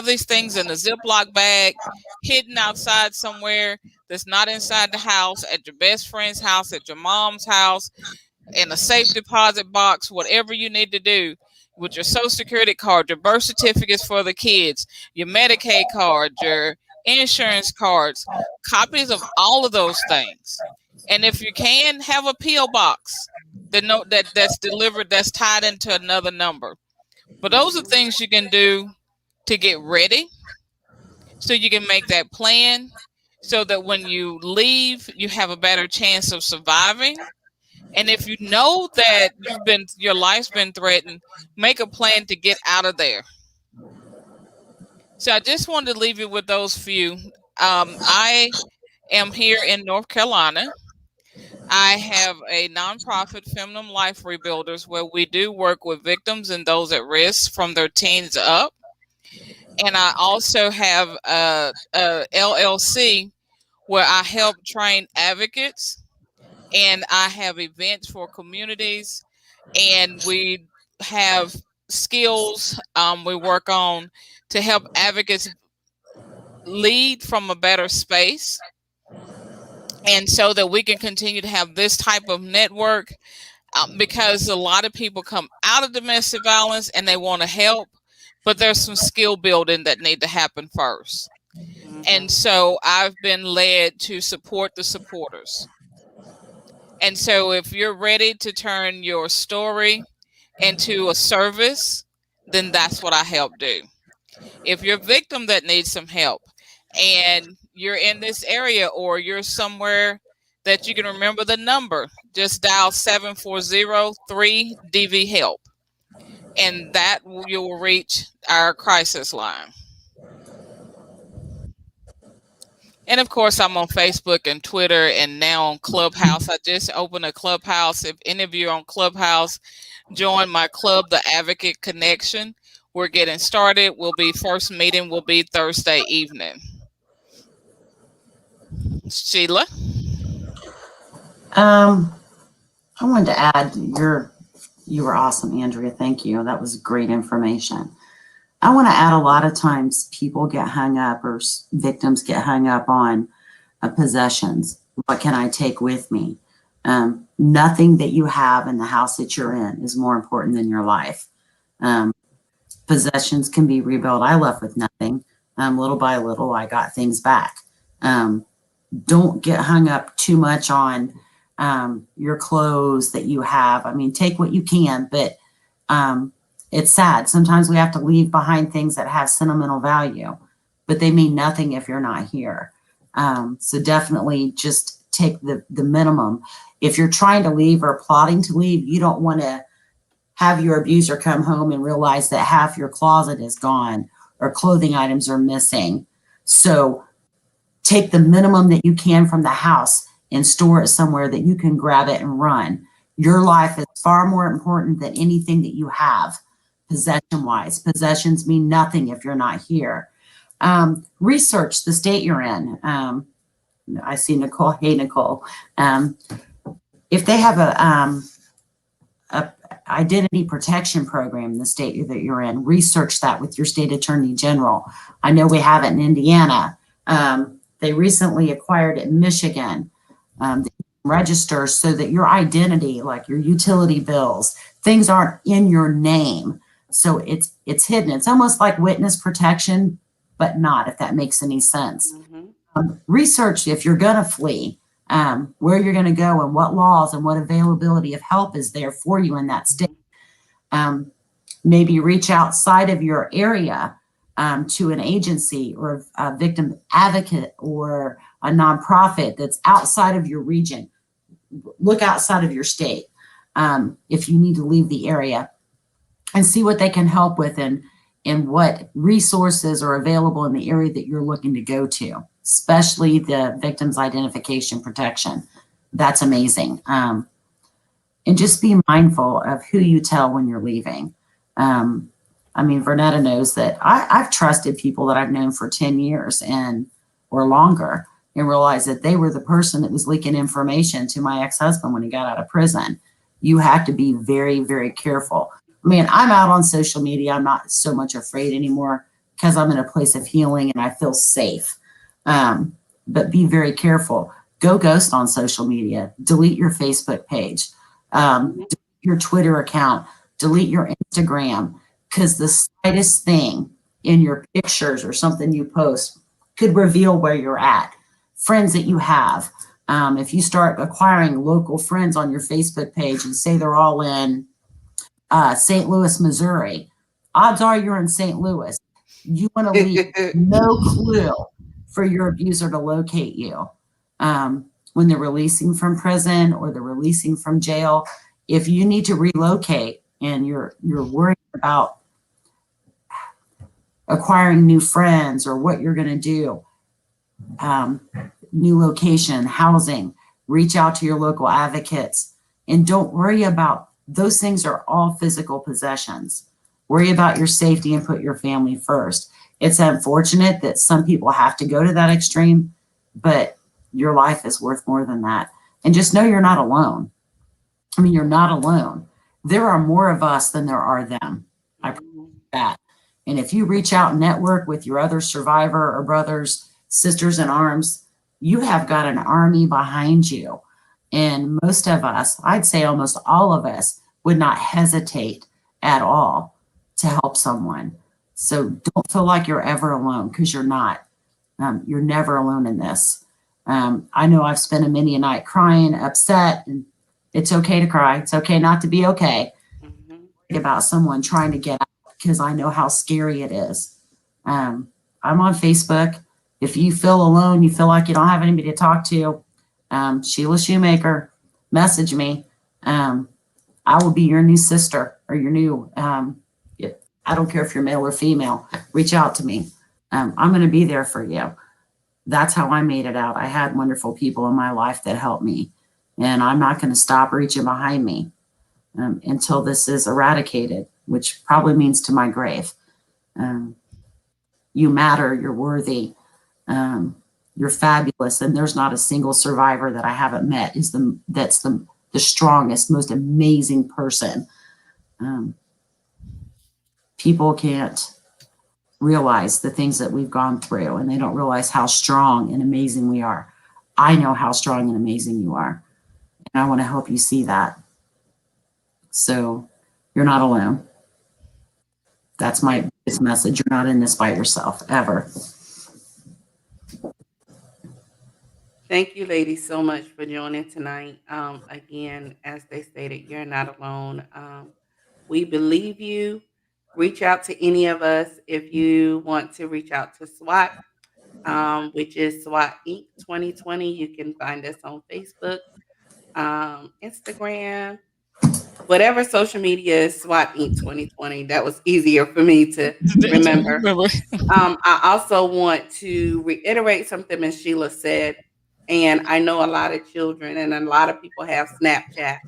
these things in a Ziploc bag, hidden outside somewhere that's not inside the house, at your best friend's house, at your mom's house, in a safe deposit box, whatever you need to do with your Social Security card, your birth certificates for the kids, your Medicaid card, your insurance cards, copies of all of those things. And if you can, have a P.O. box that's delivered, that's tied into another number. But those are things you can do to get ready, so you can make that plan so that when you leave, you have a better chance of surviving. And if you know that your life's been threatened, make a plan to get out of there. So I just wanted to leave you with those few. I am here in North Carolina. I have a nonprofit, Feminine Life Rebuilders, where we do work with victims and those at risk from their teens up. And I also have a LLC where I help train advocates, and I have events for communities, and we have skills we work on to help advocates lead from a better space. And so that we can continue to have this type of network, because a lot of people come out of domestic violence and they want to help, but there's some skill building that need to happen first. Mm-hmm. And so I've been led to support the supporters. And so if you're ready to turn your story into a service, then that's what I help do. If you're a victim that needs some help, and you're in this area or you're somewhere that you can remember the number, just dial 740-3-DV-HELP, and that you will reach our crisis line. And of course, I'm on Facebook and Twitter, and now on Clubhouse. I just opened a Clubhouse. If any of you are on Clubhouse, join my club, the Advocate Connection. We're getting started. First meeting will be Thursday evening. Sheila? I wanted to add, you were awesome, Andrea. Thank you. That was great information. I want to add, a lot of times people get hung up, or victims get hung up on possessions. What can I take with me? Nothing that you have in the house that you're in is more important than your life. Possessions can be rebuilt. I left with nothing. Little by little, I got things back. Don't get hung up too much on your clothes that you have. I mean, take what you can, but it's sad. Sometimes we have to leave behind things that have sentimental value, but they mean nothing if you're not here. So definitely just take the minimum. If you're trying to leave or plotting to leave, you don't want to have your abuser come home and realize that half your closet is gone or clothing items are missing. So take the minimum that you can from the house and store it somewhere that you can grab it and run. Your life is far more important than anything that you have, possession-wise. Possessions mean nothing if you're not here. Research the state you're in. I see Nicole. Hey, Nicole. If they have a identity protection program in the state that you're in, research that with your state attorney general. I know we have it in Indiana. They recently acquired it in Michigan. Register so that your identity, like your utility bills, things aren't in your name. So it's hidden. It's almost like witness protection, but not, if that makes any sense. Mm-hmm. Research if you're going to flee, where you're going to go and what laws and what availability of help is there for you in that state. Maybe reach outside of your area to an agency or a victim advocate or a nonprofit that's outside of your region. Look outside of your state if you need to leave the area, and see what they can help with and what resources are available in the area that you're looking to go to, especially the victim's identification protection. That's amazing. and just be mindful of who you tell when you're leaving. I mean, Vernetta knows that I've trusted people that I've known for 10 years and or longer, and realized that they were the person that was leaking information to my ex-husband when he got out of prison. You have to be very, very careful. I mean, I'm out on social media. I'm not so much afraid anymore because I'm in a place of healing and I feel safe. But be very careful. Go ghost on social media. Delete your Facebook page. Delete your Twitter account. Delete your Instagram, because the slightest thing in your pictures or something you post could reveal where you're at. Friends that you have. If you start acquiring local friends on your Facebook page and say they're all in St. Louis, Missouri, odds are you're in St. Louis. You want to leave no clue for your abuser to locate you. When they're releasing from prison or they're releasing from jail, if you need to relocate and you're worried about acquiring new friends or what you're going to do, new location, housing, reach out to your local advocates, and don't worry about those things. Are all physical possessions. Worry about your safety and put your family first. It's unfortunate that some people have to go to that extreme, but your life is worth more than that. And just know you're not alone. I mean, you're not alone. There are more of us than there are them. I promise that. And if you reach out and network with your other survivor or brothers, sisters in arms, you have got an army behind you. And most of us, I'd say almost all of us, would not hesitate at all to help someone. So don't feel like you're ever alone, because you're not. You're never alone in this. I know I've spent many a night crying, upset, and it's okay to cry. It's okay not to be okay. About someone trying to get out, because I know how scary it is. I'm on Facebook. If you feel alone, you feel like you don't have anybody to talk to, Sheila Shoemaker, message me. I will be your new sister or your new, I don't care if you're male or female, reach out to me. I'm going to be there for you. That's how I made it out. I had wonderful people in my life that helped me, and I'm not going to stop reaching behind me until this is eradicated, which probably means to my grave. You matter, you're worthy, you're fabulous, and there's not a single survivor that I haven't met that's the strongest, most amazing person. People can't realize the things that we've gone through, and they don't realize how strong and amazing we are. I know how strong and amazing you are, and I want to help you see that. So you're not alone. That's my biggest message. You're not in this by yourself, ever. Thank you, ladies, so much for joining tonight. Again, as they stated, you're not alone. We believe you. Reach out to any of us if you want to reach out to SWAT, which is SWAT Inc. 2020. You can find us on Facebook, Instagram, whatever social media is SWAT Inc. 2020. That was easier for me to remember. I also want to reiterate something Ms. Sheila said, and I know a lot of children and a lot of people have Snapchat.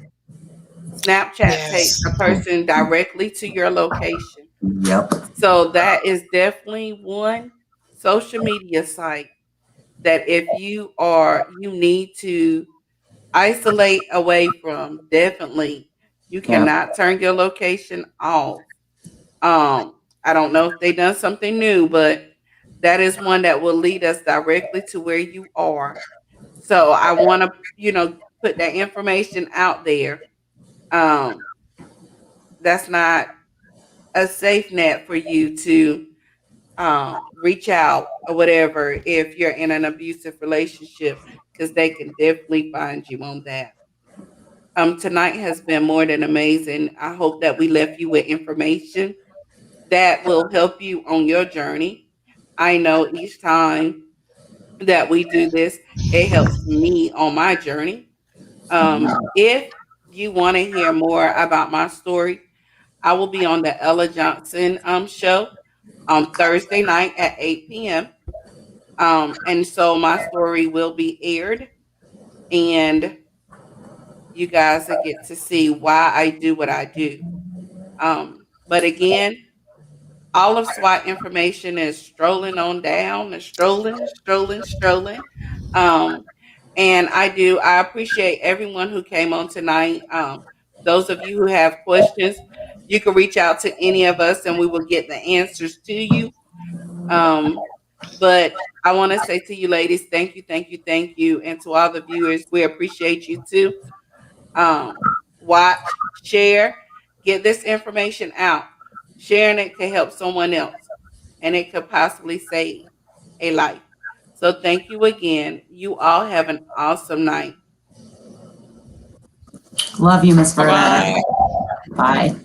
Snapchat takes Yes. a person directly to your location. Yep. So that is definitely one social media site that if you need to isolate away from, definitely you Yep. cannot turn your location off. I don't know if they done something new, but that is one that will lead us directly to where you are. So I want to, put that information out there. Um, that's not a safe net for you to reach out or whatever if you're in an abusive relationship, because they can definitely find you on that. Tonight has been more than amazing. I hope that we left you with information that will help you on your journey. I know each time that we do this, it helps me on my journey. If you want to hear more about my story, I will be on the Ella Johnson show on Thursday night at 8 p.m. And so my story will be aired, and you guys will get to see why I do what I do. But again, all of SWAT information is strolling on down, and strolling. Um, and I appreciate everyone who came on tonight. Those of you who have questions, you can reach out to any of us and we will get the answers to you. Um, but I want to say to you ladies, thank you, thank you, thank you. And to all the viewers, we appreciate you too. Watch, share, get this information out. Sharing it can help someone else and it could possibly save a life. So thank you again. You all have an awesome night. Love you, Miss Bye Veretta. bye. Bye.